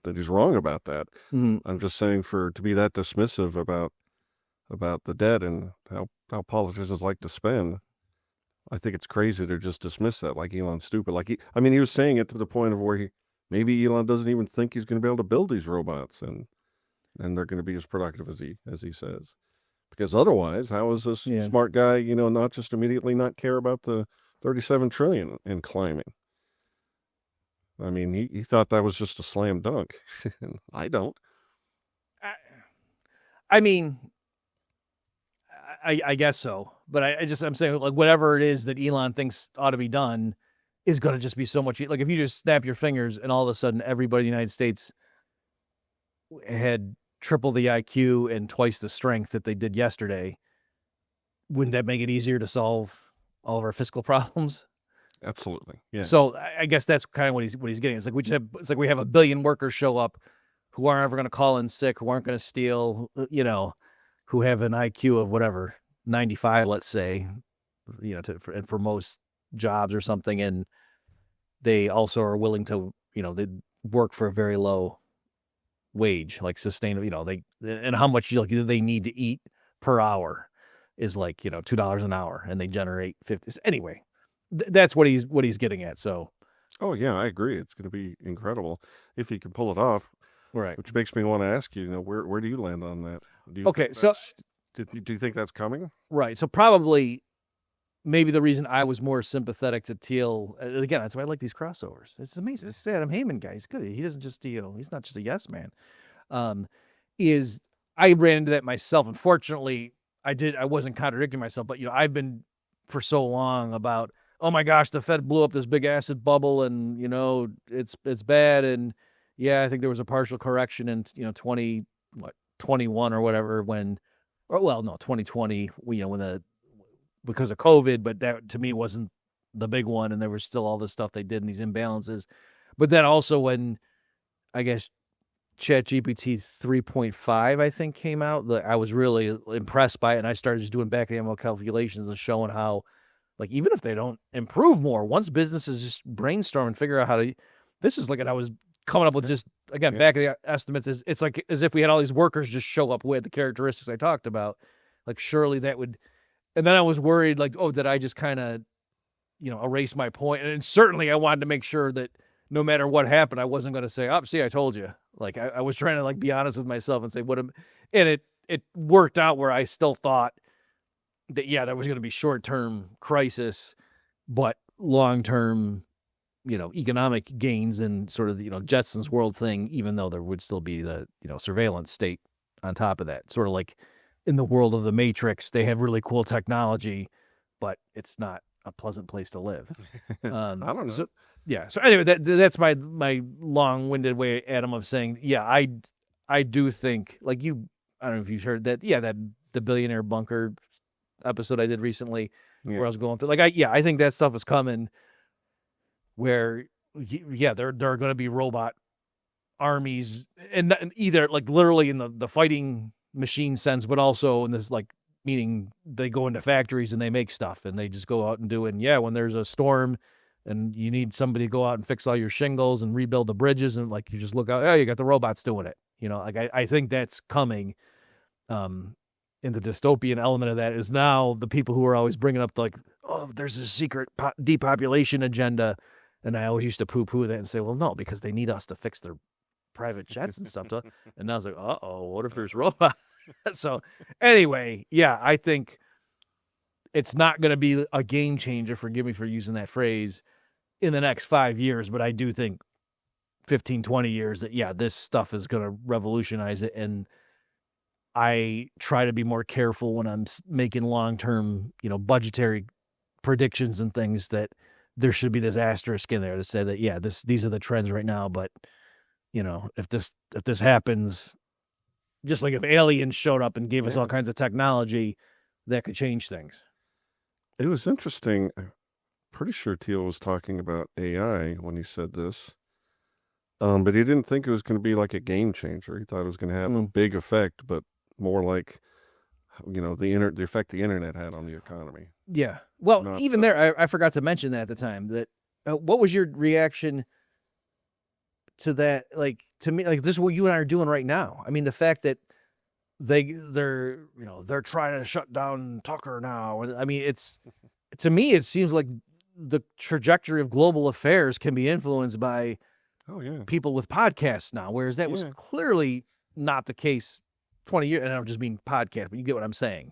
that he's wrong about that. Mm-hmm. I'm just saying to be that dismissive about the debt and how politicians like to spend, I think it's crazy to just dismiss that like Elon's stupid. He was saying it to the point of where maybe Elon doesn't even think he's going to be able to build these robots and they're going to be as productive as he says. Because otherwise, how is this smart guy, not just immediately not care about the 37 trillion in climbing? I mean, he thought that was just a slam dunk. I don't. I mean, I guess so, but I'm saying like whatever it is that Elon thinks ought to be done is going to just be so much. Like if you just snap your fingers and all of a sudden everybody in the United States had triple the IQ and twice the strength that they did yesterday, wouldn't that make it easier to solve all of our fiscal problems? Absolutely. Yeah. So I guess that's kind of what he's getting. It's like we have a billion workers show up who aren't ever going to call in sick, who aren't going to steal, who have an IQ of whatever 95, let's say, for most jobs or something, and they also are willing to, they work for a very low wage, like sustainable, and how much they need to eat per hour is like, $2 an hour, and they generate 50. Anyway, that's what he's getting at. So, oh yeah, I agree. It's going to be incredible if he can pull it off. Right. Which makes me want to ask you, where do you land on that? Do you think that's coming? Right. So probably, maybe the reason I was more sympathetic to Thiel, again, that's why I like these crossovers. It's amazing. It's Adam Heyman guy. He's good. He doesn't just, he's not just a yes man. Is I ran into that myself. Unfortunately, I wasn't contradicting myself, but I've been for so long about, oh my gosh, the Fed blew up this big asset bubble and it's bad, and yeah, I think there was a partial correction in 2021 or whatever 2020 because of COVID, but that to me wasn't the big one, and there was still all this stuff they did in these imbalances. But then also when I guess ChatGPT 3.5 I think came out, I was really impressed by it, and I started just doing back of the envelope calculations and showing how, like, even if they don't improve more, once businesses just brainstorm and figure out how to, this is like, I was coming up with just, again, back of the estimates, it's like as if we had all these workers just show up with the characteristics I talked about. Like, surely that would, and then I was worried, like, oh, did I just kind of, erase my point? And certainly I wanted to make sure that no matter what happened, I wasn't going to say, oh, see, I told you. Like, I was trying to, like, be honest with myself and say, and it worked out where I still thought that, yeah, there was going to be short-term crisis, but long-term, economic gains and sort of, Jetsons world thing, even though there would still be the, surveillance state on top of that. Sort of like in the world of the Matrix, they have really cool technology, but it's not a pleasant place to live. I don't know. So, yeah. So anyway, that's my long-winded way, Adam, of saying, yeah, I do think, like I don't know if you've heard that, yeah, that the Billionaire Bunker episode I did recently, where I was going through, like, I think that stuff is coming, where, yeah, there are going to be robot armies, and either like literally in the fighting machine sense, but also in this, like, meaning they go into factories and they make stuff and they just go out and do it. And yeah, when there's a storm and you need somebody to go out and fix all your shingles and rebuild the bridges, and like, you just look out, oh, you got the robots doing it. Like, I think that's coming. the dystopian element of that is now the people who are always bringing up like, oh, there's a secret depopulation agenda. And I always used to poo-poo that and say, well, no, because they need us to fix their private jets and stuff. And I was like, uh-oh, what if there's robots? So anyway, yeah, I think it's not going to be a game changer, forgive me for using that phrase, in the next 5 years. But I do think 15, 20 years that, yeah, this stuff is going to revolutionize it. And I try to be more careful when I'm making long-term, budgetary predictions and things, that there should be this asterisk in there to say that, yeah, these are the trends right now. But, if this happens, just like if aliens showed up and gave us all kinds of technology, that could change things. It was interesting. I'm pretty sure Thiel was talking about AI when he said this. But he didn't think it was going to be like a game changer. He thought it was going to have a big effect, but more like, the effect the internet had on the economy. Yeah. Well, even there, I forgot to mention that at the time. That what was your reaction to that? Like, to me, like, this is what you and I are doing right now. I mean, the fact that they're trying to shut down Tucker now. And I mean, to me, it seems like the trajectory of global affairs can be influenced by people with podcasts now, whereas that was clearly not the case 20 years. And I don't just mean podcast, but you get what I'm saying.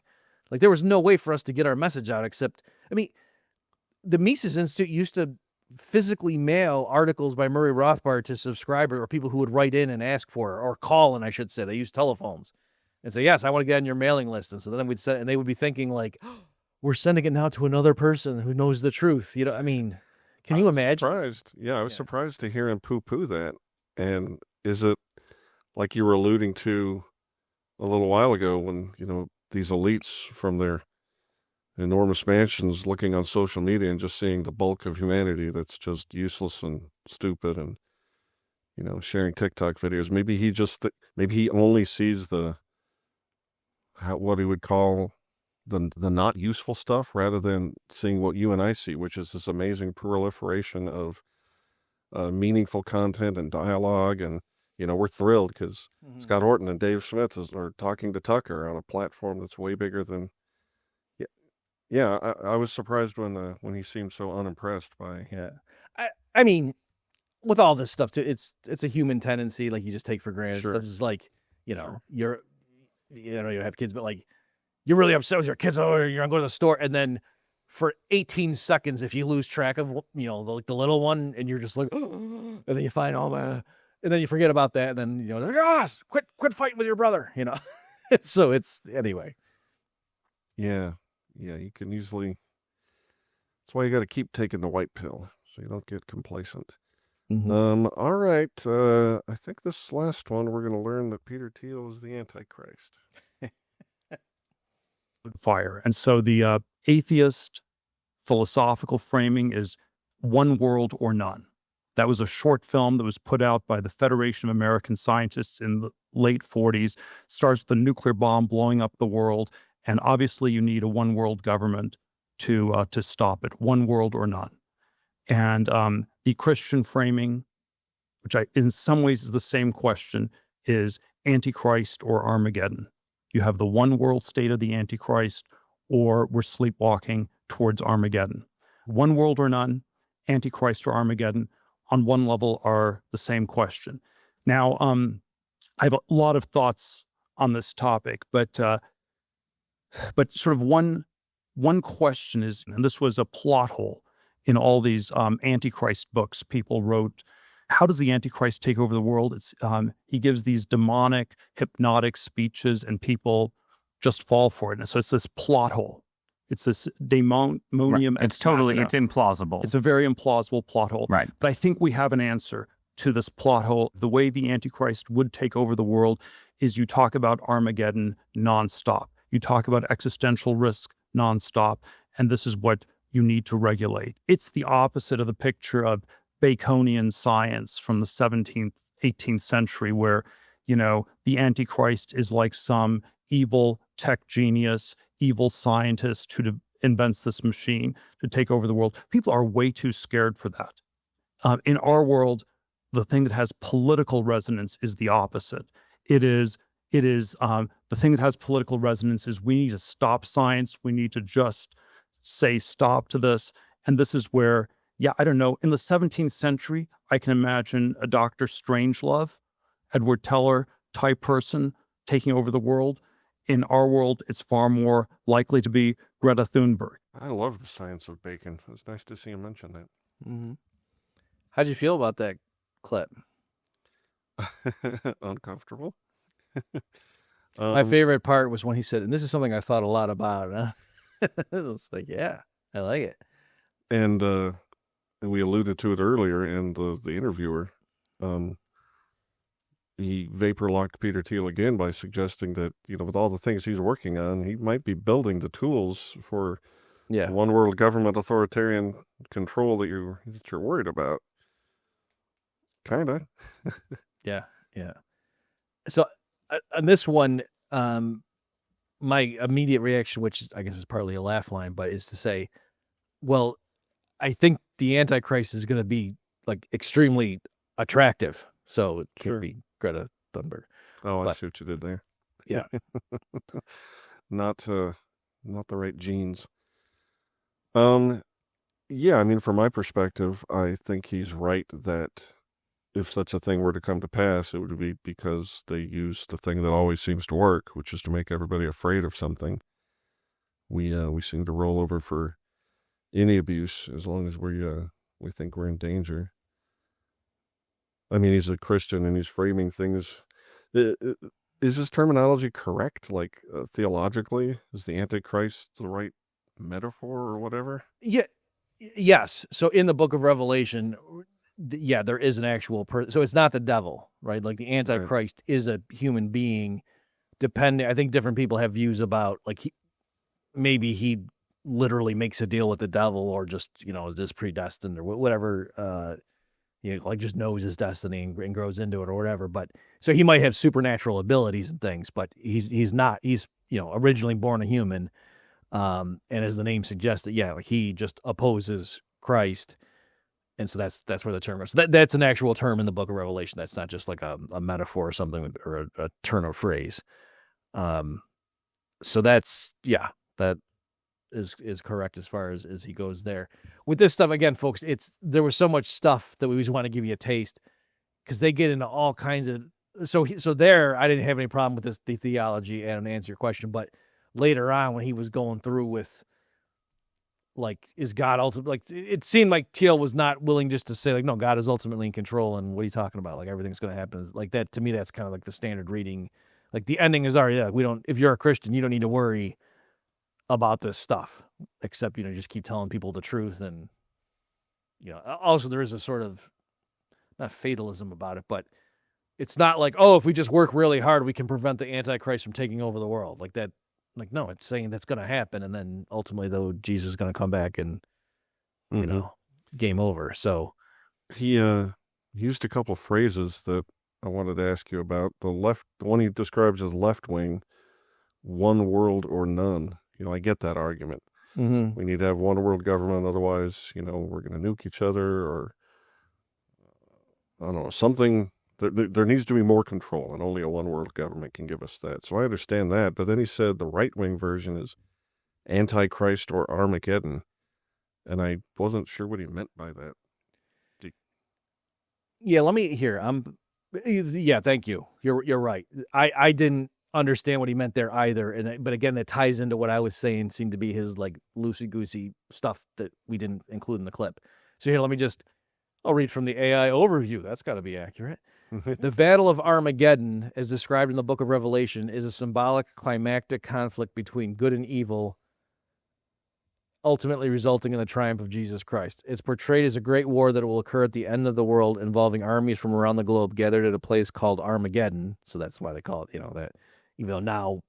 Like, there was no way for us to get our message out except, I mean, the Mises Institute used to physically mail articles by Murray Rothbard to subscribers or people who would write in and ask for it, or call in, I should say. They used telephones and say, yes, I want to get on your mailing list. And so then we'd send, and they would be thinking like, oh, we're sending it now to another person who knows the truth. I mean, can you imagine? Surprised. Yeah, I was surprised to hear him poo-poo that. And is it like you were alluding to a little while ago when, these elites from their enormous mansions looking on social media and just seeing the bulk of humanity that's just useless and stupid and, sharing TikTok videos. Maybe he only sees what he would call the not useful stuff rather than seeing what you and I see, which is this amazing proliferation of meaningful content and dialogue. And, we're thrilled because Scott Horton and Dave Smith are talking to Tucker on a platform that's way bigger than. Yeah, I was surprised when he seemed so unimpressed by. Yeah, I mean, with all this stuff too, it's a human tendency, like you just take for granted. Sure. Stuff is like, you have kids, but like you're really upset with your kids. Oh, you're gonna go to the store, and then for 18 seconds, if you lose track of the little one, and you're just like, and then you find and then you forget about that, and then quit fighting with your brother, So it's anyway. Yeah, you can easily. That's why you got to keep taking the white pill so you don't get complacent. Mm-hmm. All right. I think this last one we're going to learn that Peter Thiel is the Antichrist. Fire. And so the atheist philosophical framing is one world or none. That was a short film that was put out by the Federation of American Scientists in the late 40s. Starts with a nuclear bomb blowing up the world, and obviously you need a one world government to stop it. One world or none. And the Christian framing, which in some ways is the same question, is Antichrist or Armageddon. You have the one world state of the Antichrist, or we're sleepwalking towards Armageddon. One world or none, Antichrist or Armageddon, on one level are the same question. Now, I have a lot of thoughts on this topic, but sort of one question is, and this was a plot hole in all these Antichrist books people wrote. How does the Antichrist take over the world? He gives these demonic, hypnotic speeches, and people just fall for it. And so it's this plot hole. It's this daemonium. Right. It's implausible. It's a very implausible plot hole. Right. But I think we have an answer to this plot hole. The way the Antichrist would take over the world is you talk about Armageddon nonstop. You talk about existential risk nonstop. And this is what you need to regulate. It's the opposite of the picture of Baconian science from the 17th, 18th century, where, the Antichrist is like some evil tech genius, evil scientist who invents this machine to take over the world. People are way too scared for that. In our world, the thing that has political resonance is the opposite. It is It is the thing that has political resonance is we need to stop science. We need to just say stop to this. And this is where, I don't know, in the 17th century, I can imagine a Dr. Strangelove, Edward Teller type person taking over the world. In our world, it's far more likely to be Greta Thunberg. I love the science of bacon. It's nice to see him mention that. Mm-hmm. How'd you feel about that clip? Uncomfortable. My favorite part was when he said, and this is something I thought a lot about. Huh? It was like, yeah, I like it. And we alluded to it earlier, and the interviewer, he vapor locked Peter Thiel again by suggesting that, with all the things he's working on, he might be building the tools for one world government authoritarian control that you're worried about. Kinda. Yeah. So on this one, my immediate reaction, which I guess is partly a laugh line, but is to say, well, I think the Antichrist is going to be like extremely attractive. So it could be Greta Thunberg. Oh, I see what you did there. Yeah. Not the right genes. Yeah, I mean, from my perspective, I think he's right that if such a thing were to come to pass, it would be because they use the thing that always seems to work, which is to make everybody afraid of something. We seem to roll over for any abuse as long as we think we're in danger. I mean, he's a Christian and he's framing things. Is his terminology correct? Like theologically, is the Antichrist the right metaphor or whatever? Yeah. Yes. So in the book of Revelation, there is an actual person. So it's not the devil, right? Like the Antichrist is a human being. I think different people have views about like maybe he literally makes a deal with the devil, or just is this predestined or whatever. Like just knows his destiny and grows into it or whatever. But so he might have supernatural abilities and things, but he's not. He's originally born a human, and as the name suggests, like he just opposes Christ. And so that's where the term is. So that's an actual term in the book of Revelation. That's not just like a metaphor or something, or a turn of phrase. So that is correct as far as he goes there. With this stuff, again, folks, there was so much stuff that we just want to give you a taste, because they get into all kinds of. So there, I didn't have any problem with the theology, and to answer your question, but later on when he was going through with, like, is God ultimately, like, it seemed like Thiel was not willing just to say, like, no, God is ultimately in control, and what are you talking about? Like, everything's going to happen. Like, that, to me, that's kind of like the standard reading. Like, the ending is already, if you're a Christian, you don't need to worry about this stuff, except, just keep telling people the truth. And, also there is a sort of, not fatalism about it, but it's not like, oh, if we just work really hard, we can prevent the Antichrist from taking over the world. Like that. Like, no, it's saying that's going to happen. And then ultimately, though, Jesus is going to come back and, game over. So he used a couple of phrases that I wanted to ask you about. The one he describes as left wing, one world or none. I get that argument. Mm-hmm. We need to have one world government. Otherwise, we're going to nuke each other, or I don't know, something. There needs to be more control, and only a one world government can give us that. So I understand that. But then he said the right wing version is Antichrist or Armageddon, and I wasn't sure what he meant by that. Let me hear. Thank you. You're right. I didn't understand what he meant there either. But again, that ties into what I was saying. Seemed to be his like loosey goosey stuff that we didn't include in the clip. So here, I'll read from the AI overview. That's got to be accurate. The Battle of Armageddon, as described in the book of Revelation, is a symbolic climactic conflict between good and evil, ultimately resulting in the triumph of Jesus Christ. It's portrayed as a great war that will occur at the end of the world, involving armies from around the globe gathered at a place called Armageddon. So that's why they call it, that, even though now,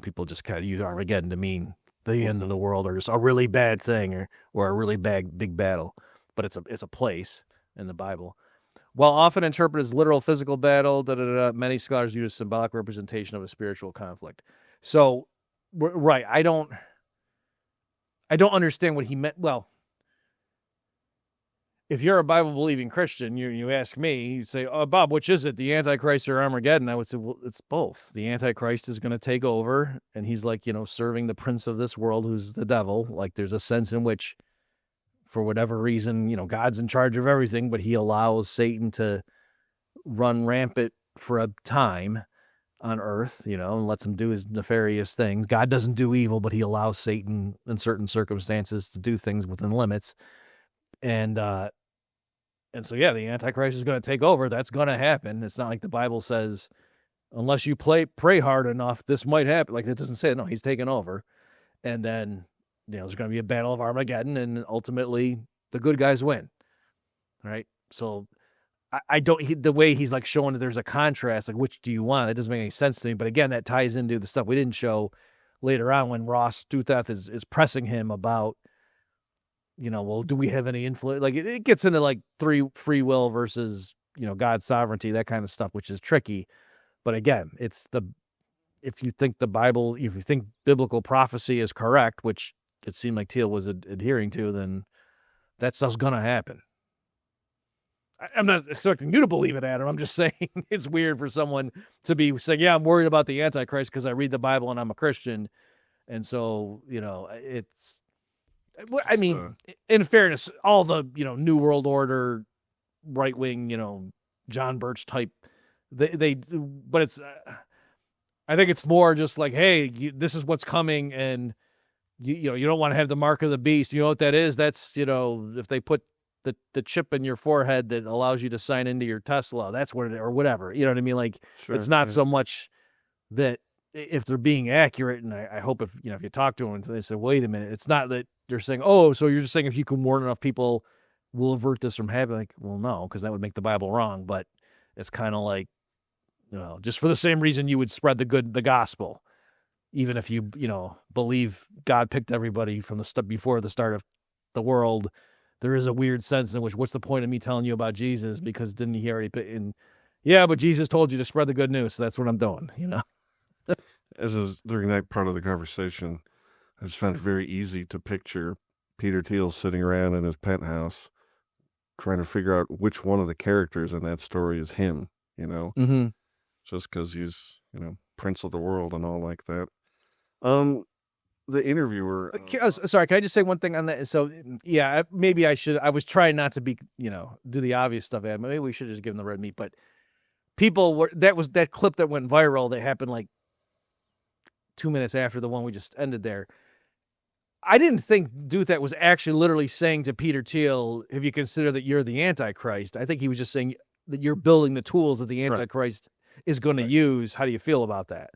people just kind of use Armageddon to mean the end of the world, or just a really bad thing, or a really big battle. But it's a place in the Bible. While often interpreted as literal physical battle, many scholars use symbolic representation of a spiritual conflict. So, right, I don't understand what he meant. Well, if you're a Bible believing Christian, you ask me, you say, "Oh, Bob, which is it, the Antichrist or Armageddon?" I would say, well, it's both. The Antichrist is going to take over, and he's like, serving the prince of this world, who's the devil. Like, there's a sense in which, for whatever reason, God's in charge of everything, but he allows Satan to run rampant for a time on earth, and lets him do his nefarious things. God doesn't do evil, but he allows Satan in certain circumstances to do things within limits. And so, yeah, the Antichrist is going to take over. That's going to happen. It's not like the Bible says, unless you pray hard enough, this might happen. Like, it doesn't say, no, he's taking over. And then, there's going to be a battle of Armageddon, and ultimately the good guys win. All right. So I don't, the way he's like showing that there's a contrast, like, which do you want? It doesn't make any sense to me. But again, that ties into the stuff we didn't show later on when Ross Douthat is pressing him about, well, do we have any influence? Like, it gets into like free will versus, God's sovereignty, that kind of stuff, which is tricky. But again, if you think if you think biblical prophecy is correct, which it seemed like Thiel was adhering to, then that stuff's going to happen. I'm not expecting you to believe it, Adam. I'm just saying it's weird for someone to be saying, yeah, I'm worried about the Antichrist because I read the Bible and I'm a Christian. And so, it's, I mean, in fairness, all the, New World Order, right wing, John Birch type, but it's, I think it's more just like, hey, this is what's coming, and you don't want to have the mark of the beast. You know what that is? That's, if they put the chip in your forehead that allows you to sign into your Tesla, that's what or whatever. You know what I mean? Like, sure, it's not so much that if they're being accurate, and I hope if you talk to them and they say, wait a minute, it's not that they're saying, oh, so you're just saying if you can warn enough people, we'll avert this from happening. Like, well, no, because that would make the Bible wrong. But it's kind of like, just for the same reason you would spread the gospel, even if you believe God picked everybody from before the start of the world. There is a weird sense in which, what's the point of me telling you about Jesus? Because didn't he already put in? Yeah, but Jesus told you to spread the good news, so that's what I'm doing. During that part of the conversation, I just found it very easy to picture Peter Thiel sitting around in his penthouse trying to figure out which one of the characters in that story is him, Mm-hmm. Just because he's, prince of the world and all like that. The interviewer... sorry, can I just say one thing on that? So, yeah, maybe I should... I was trying not to be, do the obvious stuff. Maybe we should just give them the red meat. But people were... That clip that went viral that happened like 2 minutes after the one we just ended there. I didn't think Douthat was actually literally saying to Peter Thiel, have you considered that you're the Antichrist? I think he was just saying that you're building the tools that the Antichrist is going to use. How do you feel about that?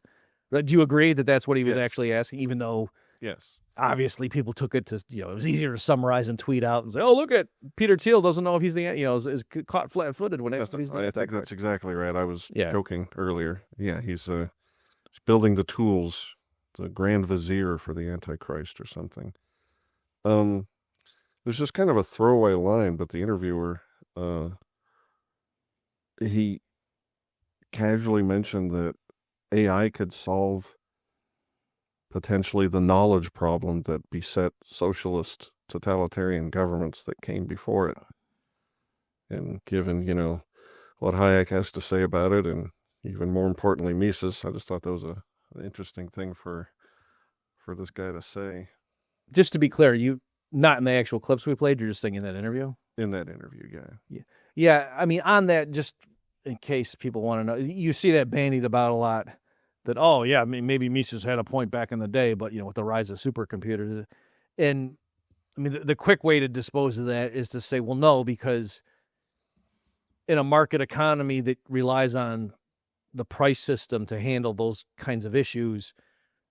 Do you agree that that's what he was actually asking, even though... Yes. Obviously, people took it to, it was easier to summarize and tweet out and say, oh, look at Peter Thiel doesn't know if he's the, is caught flat-footed when he's the I think that's exactly right. I was joking earlier. Yeah, he's building the tools, the Grand Vizier for the Antichrist or something. There's just kind of a throwaway line, but the interviewer, he casually mentioned that AI could solve potentially the knowledge problem that beset socialist totalitarian governments that came before it. And given, what Hayek has to say about it, and even more importantly, Mises, I just thought that was an interesting thing for this guy to say. Just to be clear, you not in the actual clips we played, you're just saying in that interview? In that interview, yeah. Yeah, I mean, on that, just in case people want to know, you see that bandied about a lot. That, oh, yeah, maybe Mises had a point back in the day, but, with the rise of supercomputers. And, I mean, the quick way to dispose of that is to say, well, no, because in a market economy that relies on the price system to handle those kinds of issues,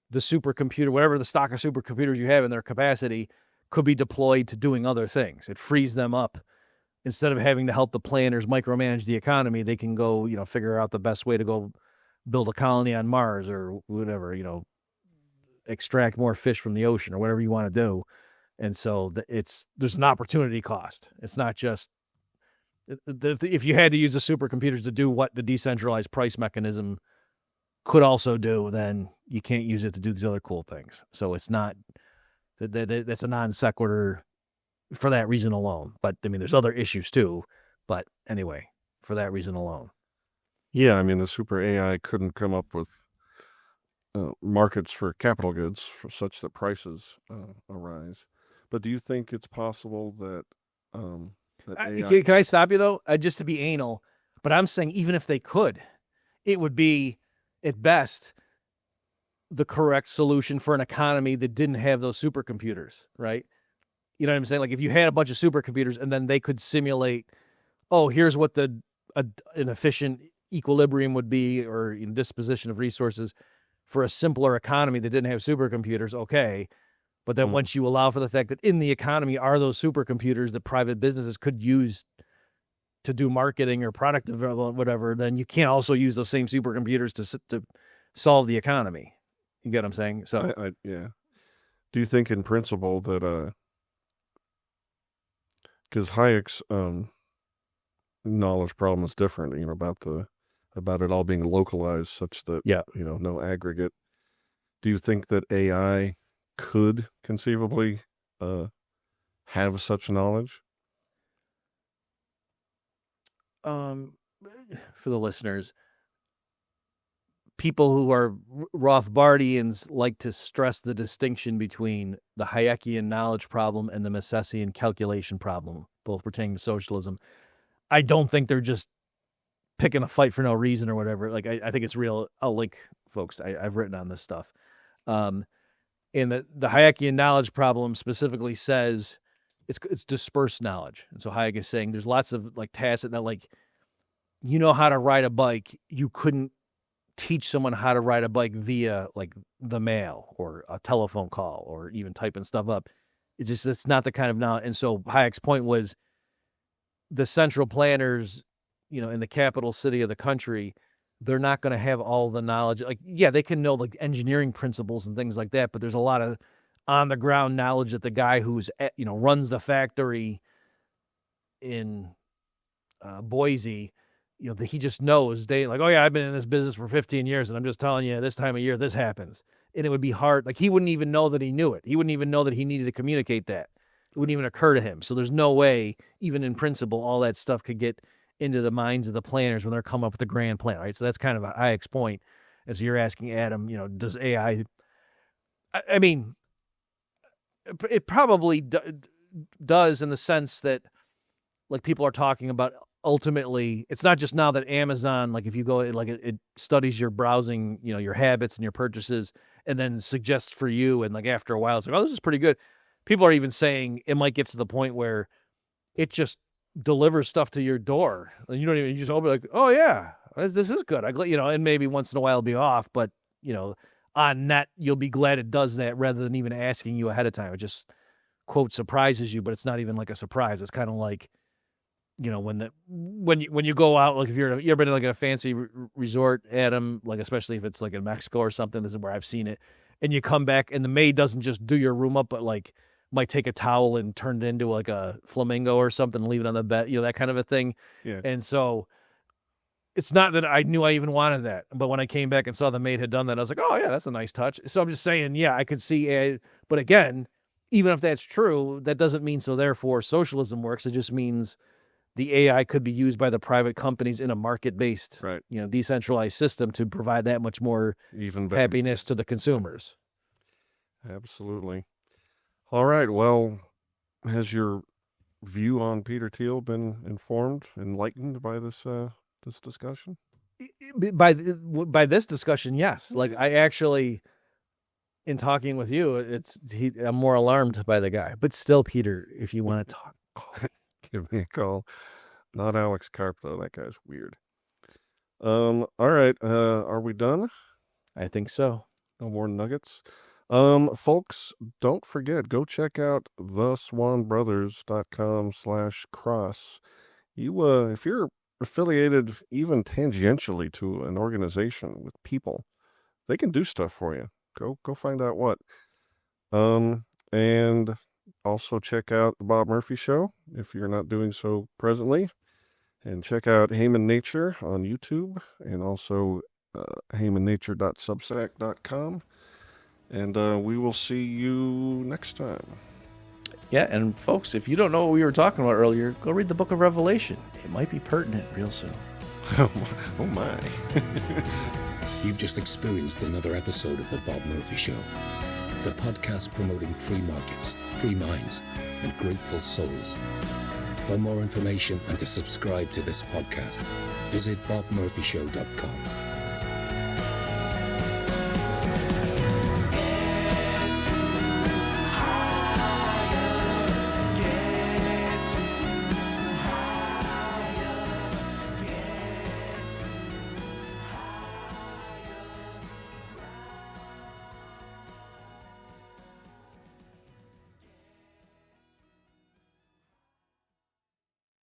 the supercomputer, whatever the stock of supercomputers you have in their capacity, could be deployed to doing other things. It frees them up. Instead of having to help the planners micromanage the economy, they can go, figure out the best way to go build a colony on Mars or whatever, extract more fish from the ocean or whatever you want to do. And so there's an opportunity cost. It's not just if you had to use the supercomputers to do what the decentralized price mechanism could also do, then you can't use it to do these other cool things. So it's not that's a non sequitur for that reason alone. But I mean, there's other issues too. But anyway, for that reason alone. Yeah, I mean, the super AI couldn't come up with markets for capital goods such that prices arise. But do you think it's possible that AI... Can I stop you though? Just to be anal, but I'm saying even if they could, it would be at best the correct solution for an economy that didn't have those supercomputers, right? You know what I'm saying? Like if you had a bunch of supercomputers and then they could simulate, oh, here's what an efficient equilibrium would be, or disposition of resources for a simpler economy that didn't have supercomputers, okay. But then once you allow for the fact that in the economy are those supercomputers that private businesses could use to do marketing or product development, whatever, then you can't also use those same supercomputers to solve the economy. You get what I'm saying? So yeah. Do you think in principle that because Hayek's knowledge problem is different, about it all being localized such that no aggregate. Do you think that AI could conceivably have such knowledge? For the listeners, people who are Rothbardians like to stress the distinction between the Hayekian knowledge problem and the Misesian calculation problem, both pertaining to socialism. I don't think they're just picking a fight for no reason or whatever. Like, I think it's real. I'll link folks. I've written on this stuff. And the Hayekian knowledge problem specifically says it's dispersed knowledge. And so Hayek is saying there's lots of like tacit that, like, you know how to ride a bike. You couldn't teach someone how to ride a bike via like the mail or a telephone call or even typing stuff up. It's not the kind of knowledge. And so Hayek's point was the central planners, in the capital city of the country, they're not going to have all the knowledge. Like, yeah, they can know like engineering principles and things like that, but there's a lot of on the ground knowledge that the guy who's runs the factory in Boise, that he just knows like, oh yeah, I've been in this business for 15 years and I'm just telling you this time of year this happens. And it would be hard. Like, he wouldn't even know that he knew it. He wouldn't even know that he needed to communicate that. It wouldn't even occur to him. So there's no way, even in principle, all that stuff could get into the minds of the planners when they're coming up with the grand plan, right? So that's kind of Hayek's point. As you're asking Adam, does AI? I mean, it probably does in the sense that, like, people are talking about. Ultimately, it's not just now that Amazon, like, if you go, like, it studies your browsing, your habits and your purchases, and then suggests for you, and like after a while, it's like, oh, this is pretty good. People are even saying it might get to the point where it just delivers stuff to your door. And you just open like, oh yeah, this is good. And maybe once in a while it'll be off, but on net, you'll be glad it does that rather than even asking you ahead of time. It just, quote, surprises you, but it's not even like a surprise. It's kind of like, when you go out, like if you ever been to like a fancy resort, Adam, like especially if it's like in Mexico or something, this is where I've seen it, and you come back and the maid doesn't just do your room up, but like might take a towel and turn it into like a flamingo or something, leave it on the bed, that kind of a thing. Yeah. And so it's not that I knew I even wanted that, but when I came back and saw the maid had done that, I was like, oh yeah, that's a nice touch. So I'm just saying, yeah, I could see but again, even if that's true, that doesn't mean so therefore socialism works. It just means the AI could be used by the private companies in a market-based, right, decentralized system to provide that much more even better happiness to the consumers. Absolutely. All right. Well, has your view on Peter Thiel been enlightened by this discussion? By this discussion, yes. Like, I actually, in talking with you, I'm more alarmed by the guy. But still, Peter, if you want to talk, give me a call. Not Alex Karp, though. That guy's weird. All right. Are we done? I think so. No more nuggets. Folks, don't forget, go check out theswanbrothers.com/cross. If you're affiliated even tangentially to an organization with people, they can do stuff for you. Go find out what. And also check out the Bob Murphy Show if you're not doing so presently, and check out Heyman Nature on YouTube, and also heymannature.substack.com. And we will see you next time. Yeah, and folks, if you don't know what we were talking about earlier, go read the book of Revelation. It might be pertinent real soon. Oh my. You've just experienced another episode of The Bob Murphy Show, the podcast promoting free markets, free minds, and grateful souls. For more information and to subscribe to this podcast, visit bobmurphyshow.com.